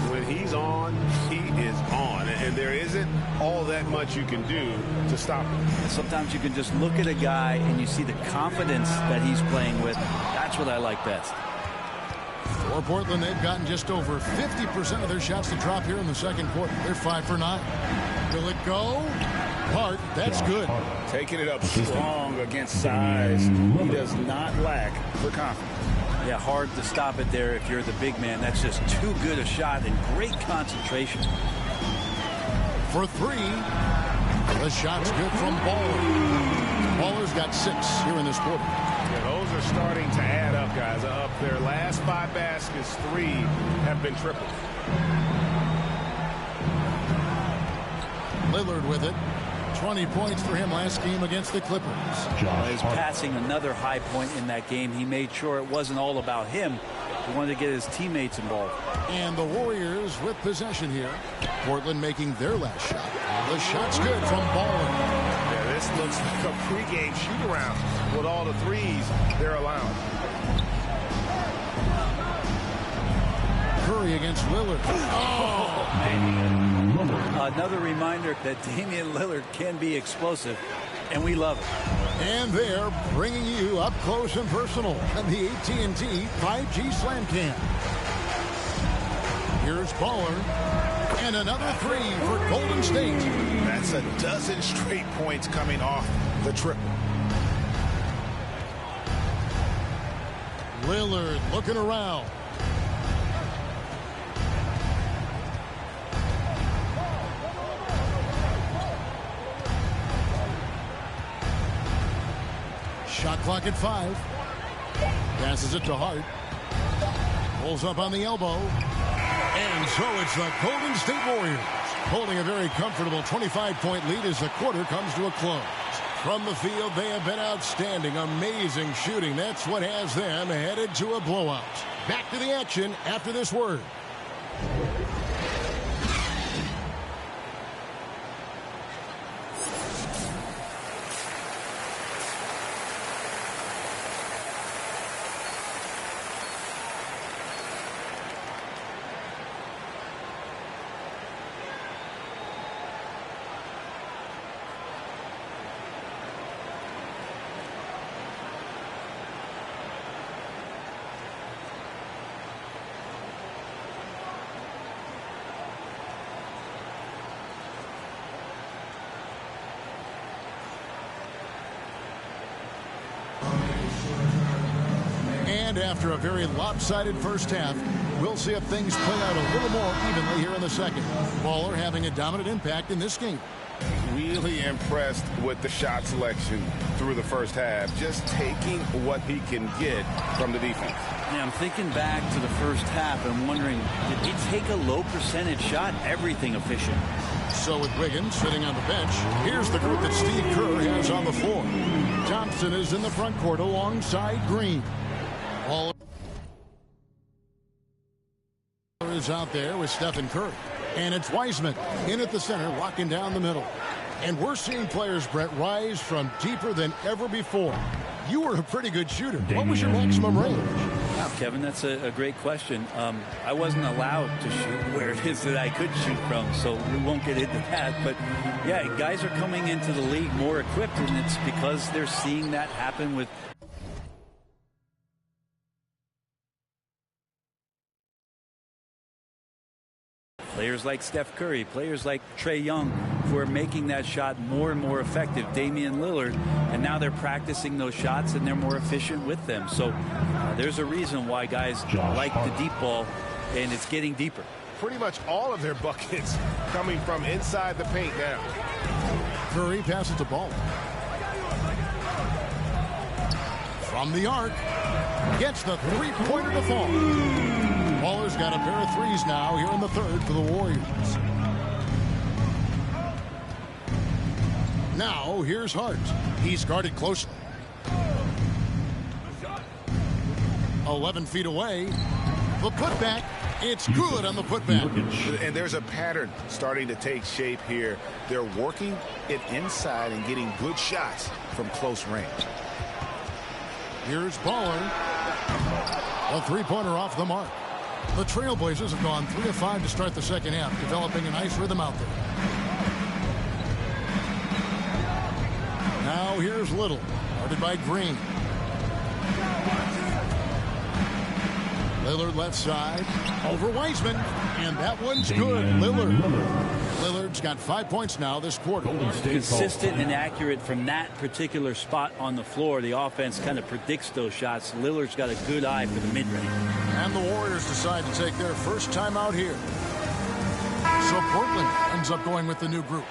When he's on, he is on. And there isn't all that much you can do to stop him. Sometimes you can just look at a guy and you see the confidence that he's playing with. That's what I like best. For Portland, they've gotten just over 50% of their shots to drop here in the second quarter. They're 5 for 9. Will it go? Hart, that's good. Taking it up strong against size. He does not lack for confidence. Yeah, hard to stop it there if you're the big man. That's just too good a shot and great concentration. For 3, the shot's good from Baller. Baller's got 6 here in this quarter. Yeah, those are starting to add up, guys. Up their last 5 baskets, 3 have been tripled. Lillard with it. 20 points for him last game against the Clippers. He's passing another high point in that game. He made sure it wasn't all about him. He wanted to get his teammates involved. And the Warriors with possession here. Portland making their last shot. The shot's good from Baller. Yeah, this looks like a pregame shoot-around with all the threes they're allowing. Curry against Lillard. Oh! Damian Lillard. Another reminder that Damian Lillard can be explosive, and we love it. And they're bringing you up close and personal on the AT&T 5G Slam Cam. Here's Baller. And another 3 for Golden State. That's a dozen straight points coming off the triple. Lillard looking around. Shot clock at 5. Passes it to Hart. Pulls up on the elbow. And so it's the Golden State Warriors holding a very comfortable 25-point lead as the quarter comes to a close. From the field, they have been outstanding. Amazing shooting. That's what has them headed to a blowout. Back to the action after this word. And after a very lopsided first half, we'll see if things play out a little more evenly here in the second. Baller having a dominant impact in this game. Really impressed with the shot selection through the first half. Just taking what he can get from the defense. Yeah, I'm thinking back to the first half and wondering, did he take a low percentage shot? Everything efficient. So with Wiggins sitting on the bench, here's the group that Steve Kerr has on the floor. Thompson is in the front court alongside Green. Baller is out there with Stephen Curry. And it's Wiseman in at the center, locking down the middle. And we're seeing players, Brett, rise from deeper than ever before. You were a pretty good shooter. What was your maximum range? Wow, Kevin, that's a great question. I wasn't allowed to shoot where it is that I could shoot from, so we won't get into that. But, yeah, guys are coming into the league more equipped, and it's because they're seeing that happen with players like Steph Curry, players like Trae Young, who are making that shot more and more effective. Damian Lillard, and now they're practicing those shots and they're more efficient with them. So there's a reason why guys like the deep ball, and it's getting deeper. Pretty much all of their buckets coming from inside the paint now. Curry passes the ball. From the arc, gets the three-pointer to fall. Baller's got a pair of threes now here in the third for the Warriors. Now here's Hart. He's guarded closely. 11 feet away. The putback. It's good on the putback. And there's a pattern starting to take shape here. They're working it inside and getting good shots from close range. Here's Baller. A three-pointer off the mark. The Trailblazers have gone 3 of 5 to start the second half, developing a nice rhythm out there. Now here's Little, guarded by Green. Lillard left side, over Wiseman, and that one's good. Lillard's got 5 points now this quarter. Consistent and accurate from that particular spot on the floor. The offense kind of predicts those shots. Lillard's got a good eye for the mid-range. And the Warriors decide to take their first time out here. So Portland ends up going with the new group.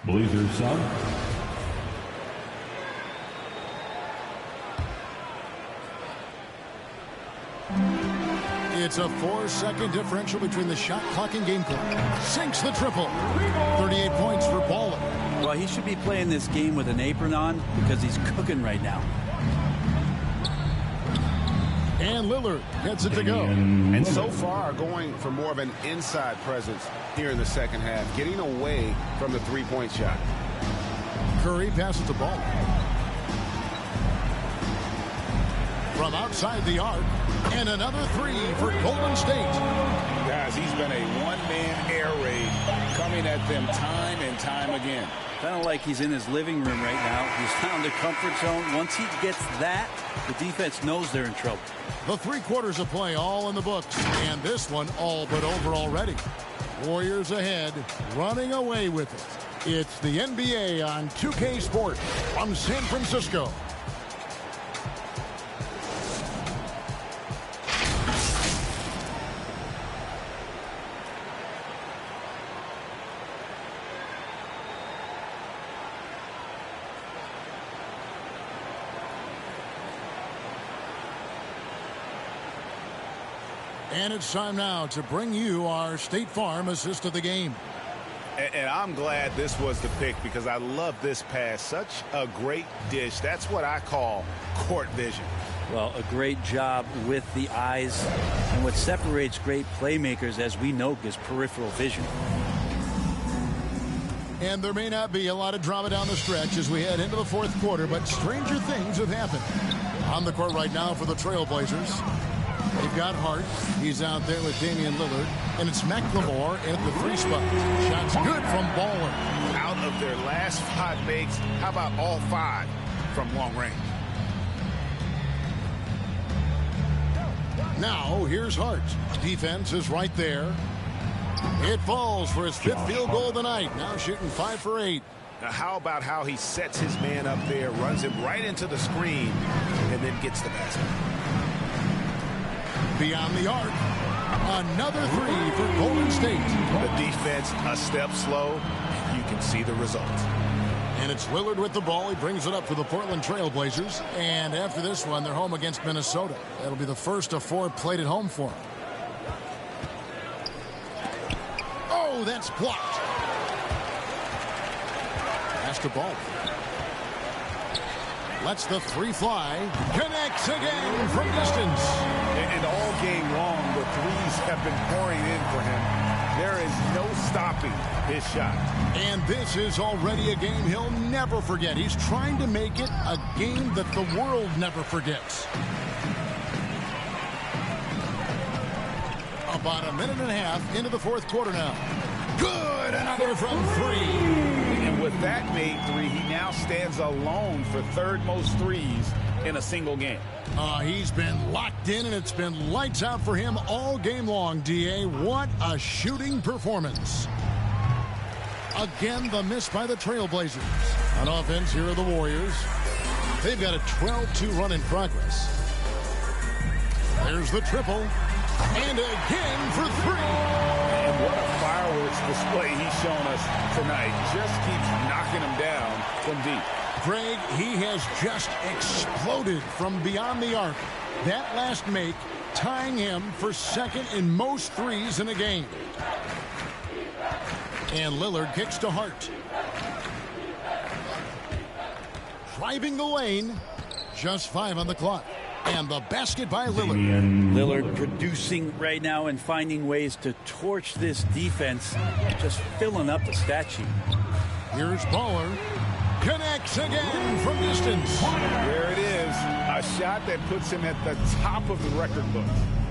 Blazers sub. It's a 4-second differential between the shot clock and game clock. Sinks the triple. 38 points for Baller. Well, he should be playing this game with an apron on because he's cooking right now. And Lillard gets it to go. And so far going for more of an inside presence here in the second half, getting away from the three-point shot. Curry passes the ball. From outside the arc, and another three for Golden State. Guys, he's been a one-man air raid coming at them time and time again. Kind of like he's in his living room right now. He's found a comfort zone. Once he gets that, the defense knows they're in trouble. The 3 quarters of play all in the books, and this one all but over already. Warriors ahead, running away with it. It's the NBA on 2K Sports from San Francisco. And it's time now to bring you our State Farm assist of the game. And I'm glad this was the pick because I love this pass. Such a great dish. That's what I call court vision. Well, a great job with the eyes. And what separates great playmakers, as we know, is peripheral vision. And there may not be a lot of drama down the stretch as we head into the fourth quarter, but stranger things have happened. On the court right now for the Trailblazers, they've got Hart. He's out there with Damian Lillard. And it's McLemore at the 3 spot. Shots good from Baller. Out of their last 5 makes, how about all 5 from long range? Now here's Hart. Defense is right there. It falls for his 5th field goal of the night. Now shooting 5 for 8. Now, how about how he sets his man up there, runs him right into the screen, and then gets the basket. Beyond the arc. Another three for Golden State. The defense a step slow. You can see the result. And it's Lillard with the ball. He brings it up for the Portland Trail Blazers. And after this one, they're home against Minnesota. That'll be the first of 4 played at home for them. Oh, that's blocked. Pass to Ball. Lets the three fly. Connects again from distance. And all game long, the threes have been pouring in for him. There is no stopping his shot. And this is already a game he'll never forget. He's trying to make it a game that the world never forgets. About a minute and a half into the fourth quarter now. Good, another from three. And with that made three, he now stands alone for third most threes in a single game. He's been locked in, and it's been lights out for him all game long, D.A. What a shooting performance. Again, the miss by the Trailblazers. On offense, here are the Warriors. They've got a 12-2 run in progress. There's the triple. And again for three. And what a fireworks display he's shown us tonight. Just keeps knocking them down from deep. Greg, he has just exploded from beyond the arc. That last make tying him for second in most threes in a game. And Lillard kicks to Hart. Driving the lane. Just 5 on the clock. And the basket by Lillard. Lillard producing right now and finding ways to torch this defense. Just filling up the stat sheet. Here's Baller. Connects again from distance. There it is. A shot that puts him at the top of the record book.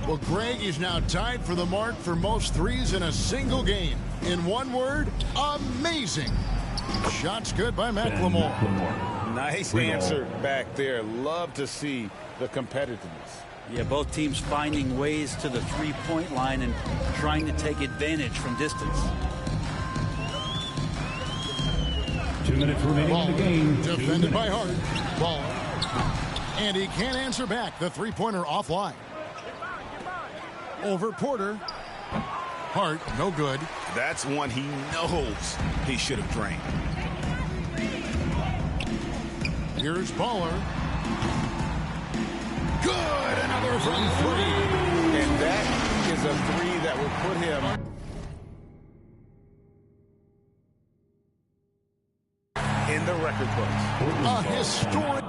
Well, Greg is now tied for the mark for most threes in a single game. In one word, amazing. Shots good by McLemore. Nice answer back there. Love to see the competitiveness. Yeah, both teams finding ways to the three-point line and trying to take advantage from distance. 2 minutes remaining in the game. Defended by Hart. Ball. And he can't answer back. The three-pointer offline. Over Porter. Hart, no good. That's one he knows he should have drained. Here's Baller. Good, another from three. And that is a three that will put him in the record books. A historic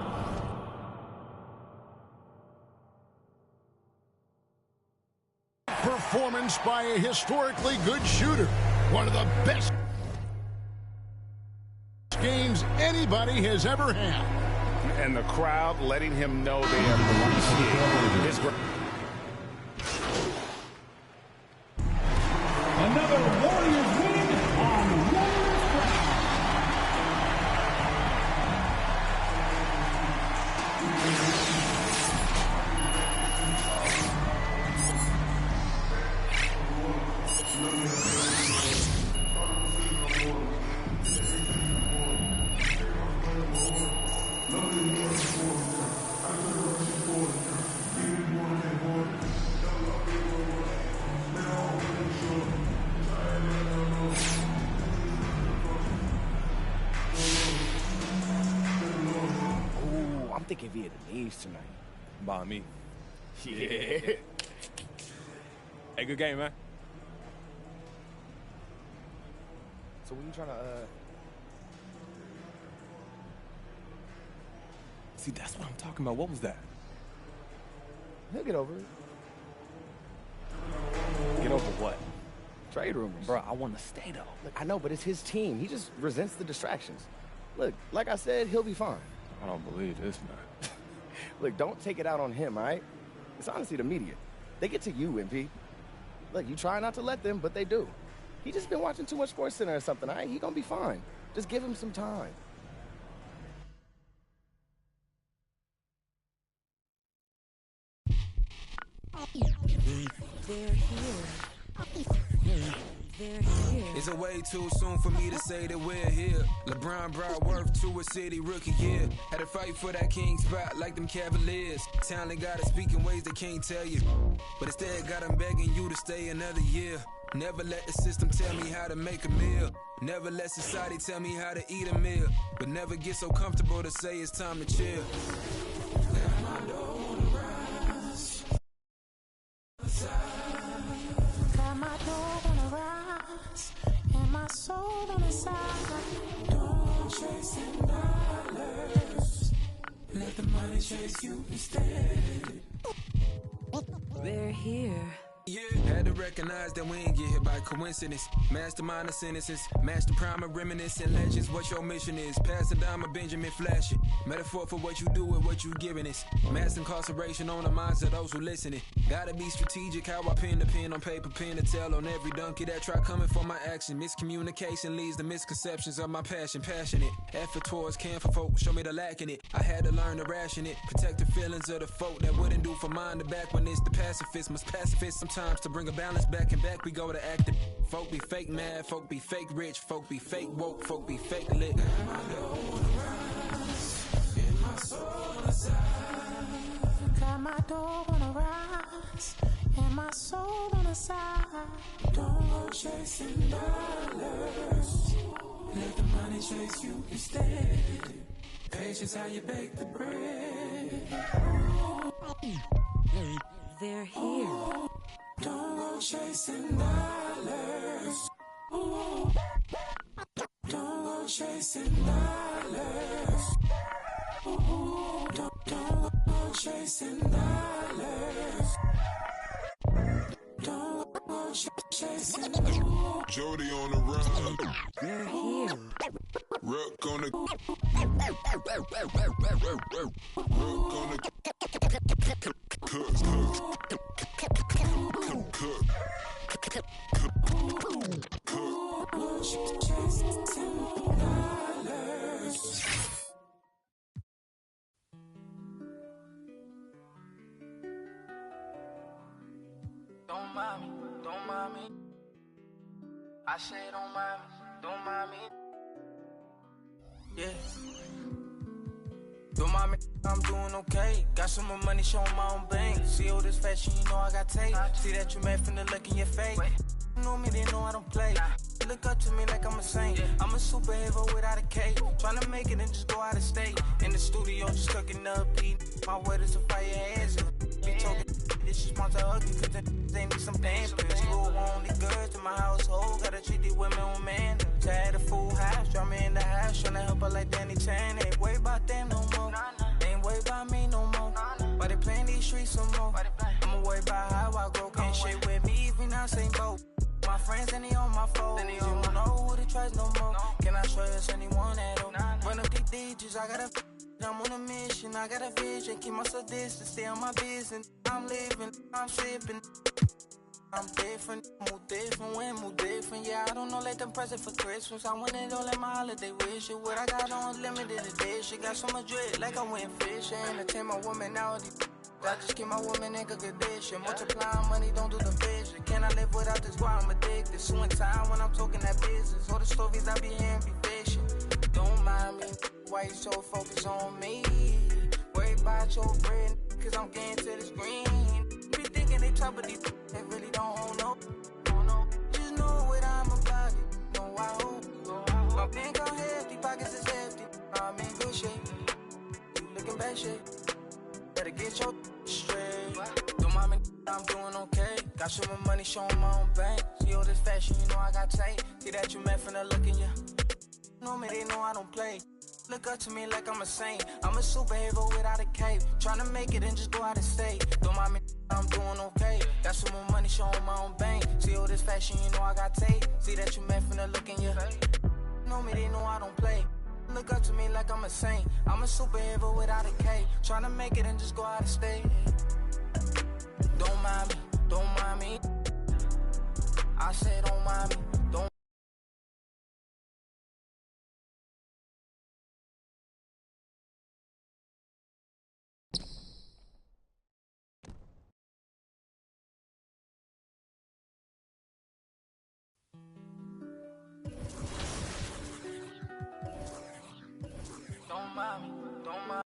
performance by a historically good shooter. One of the best games anybody has ever had. And the crowd letting him know they appreciate his great. Another Warriors win on Warriors ground. I'm thinking Vietnamese tonight. By me. Yeah. Hey, good game, man. So when you trying to See, that's what I'm talking about. What was that? he'll get over it. Get over what? Trade rumors. Bro, I want to stay, though. Look, I know, but it's his team. He just resents the distractions. Look, like I said, he'll be fine. I don't believe this, man. Look, don't take it out on him, all right? It's honestly the media. They get to you, MP. Look, you try not to let them, but they do. He just been watching too much SportsCenter or something, all right? He gonna be fine. Just give him some time. They're here. They're here. It's a way too soon for me to say that we're here. LeBron brought worth to a city rookie year. Had to fight for that king spot like them Cavaliers. Talent got to speak in ways they can't tell you. But instead got them begging you to stay another year. Never let the system tell me how to make a meal. Never let society tell me how to eat a meal. But never get so comfortable to say it's time to chill. Got my dog on the rise and my soul on the side. Don't chasing dollars. Let the money chase you instead. They're here. Yeah, had to recognize that we ain't get here by coincidence. Mastermind of sentences, master prime of reminiscent legends. What your mission is, pass it down, Benjamin Flash it. Metaphor for what you do and what you giving us. Mass incarceration on the minds of those who listening. Gotta be strategic, how I pen the pen on paper, pen to tell on every donkey that try coming for my action. Miscommunication leads to misconceptions of my passion. Passionate, effort towards can for folk, show me the lack in it. I had to learn to ration it, protect the feelings of the folk that wouldn't do for mine to back when it's the pacifist. Must pacifist sometimes to bring a balance back and back we go to active. Folk be fake mad, folk be fake rich, folk be fake woke, folk be fake lit. Got my dog on the rise and my soul on the side. Don't go chasing dollars. Let the money chase you instead. Patience how you bake the bread. They're here. Don't go chasing dollars. Don't go chasing dollars. Don't go chasing dollars. Don't go chasing dollars. Jody on the run. They're here. Rook on the. Rook on the. Don't mind me, don't mind me. I say don't mind me, don't mind me. Yeah. Don't mind me, I'm doing okay. Got some more money, showing my own bank. See all this fashion, you know I got tape. See that you mad from the look in your face. You know me, they know I don't play. Look up to me like I'm a saint. I'm a superhero without a cape. Tryna make it and just go out of state. In the studio, just cooking up beat. My word is a fire hazard. Be talking this is monster ugly, cause they need some pampers. You only girls in my household. Gotta treat these women with man. So I had a full house, draw me in the house. Tryna help her like Danny Chan. Ain't worried about them no more. Ain't worried about me no more. But they playing these streets some more. I'ma worry about how I grow. Can't shit with me if we not same boat. My friends and they on my phone. You don't know who to trust no more. Can I trust anyone at all? Run up these digits, I gotta. I'm on a mission, I got a vision. Keep myself distant, stay on my business. I'm living, I'm sipping. I'm different, move different, when move different. Yeah, I don't know, let them present for Christmas. I want it all at my holiday wish. What I got on limited edition. Got so much dread, like I went fishing. Entertain my woman out. I just keep my woman in good condition. Multiplying money, don't do the vision. Can I live without this? Why I'm addicted. Suing time when I'm talking that business. All the stories I be hearing be fishing. Don't mind me, why you so focused on me? Worry about your bread, cause I'm getting to this green. Be thinking they top of these, they really don't know. Just know what I'm about it, know I hope. My bank account hefty, pockets is hefty. I'm in good shape, you looking bad shape. Better get your straight. Don't mind me, I'm doing okay. Got some more money, showing my own bank. See all this fashion, you know I got tape. See that you met from the look in you. Know me, they know I don't play. Look up to me like I'm a saint. I'm a superhero without a cape. Tryna make it and just go out of state. Don't mind me, I'm doing okay. Got some more money, showing my own bank. See all this fashion, you know I got tape. See that you met from the look in you. Know me, they know I don't play. Look up to me like I'm a saint. I'm a superhero without a cape. Tryna make it and just go out of state. Don't mind me, don't mind me. I say don't mind me, don't. mind me, don't mind.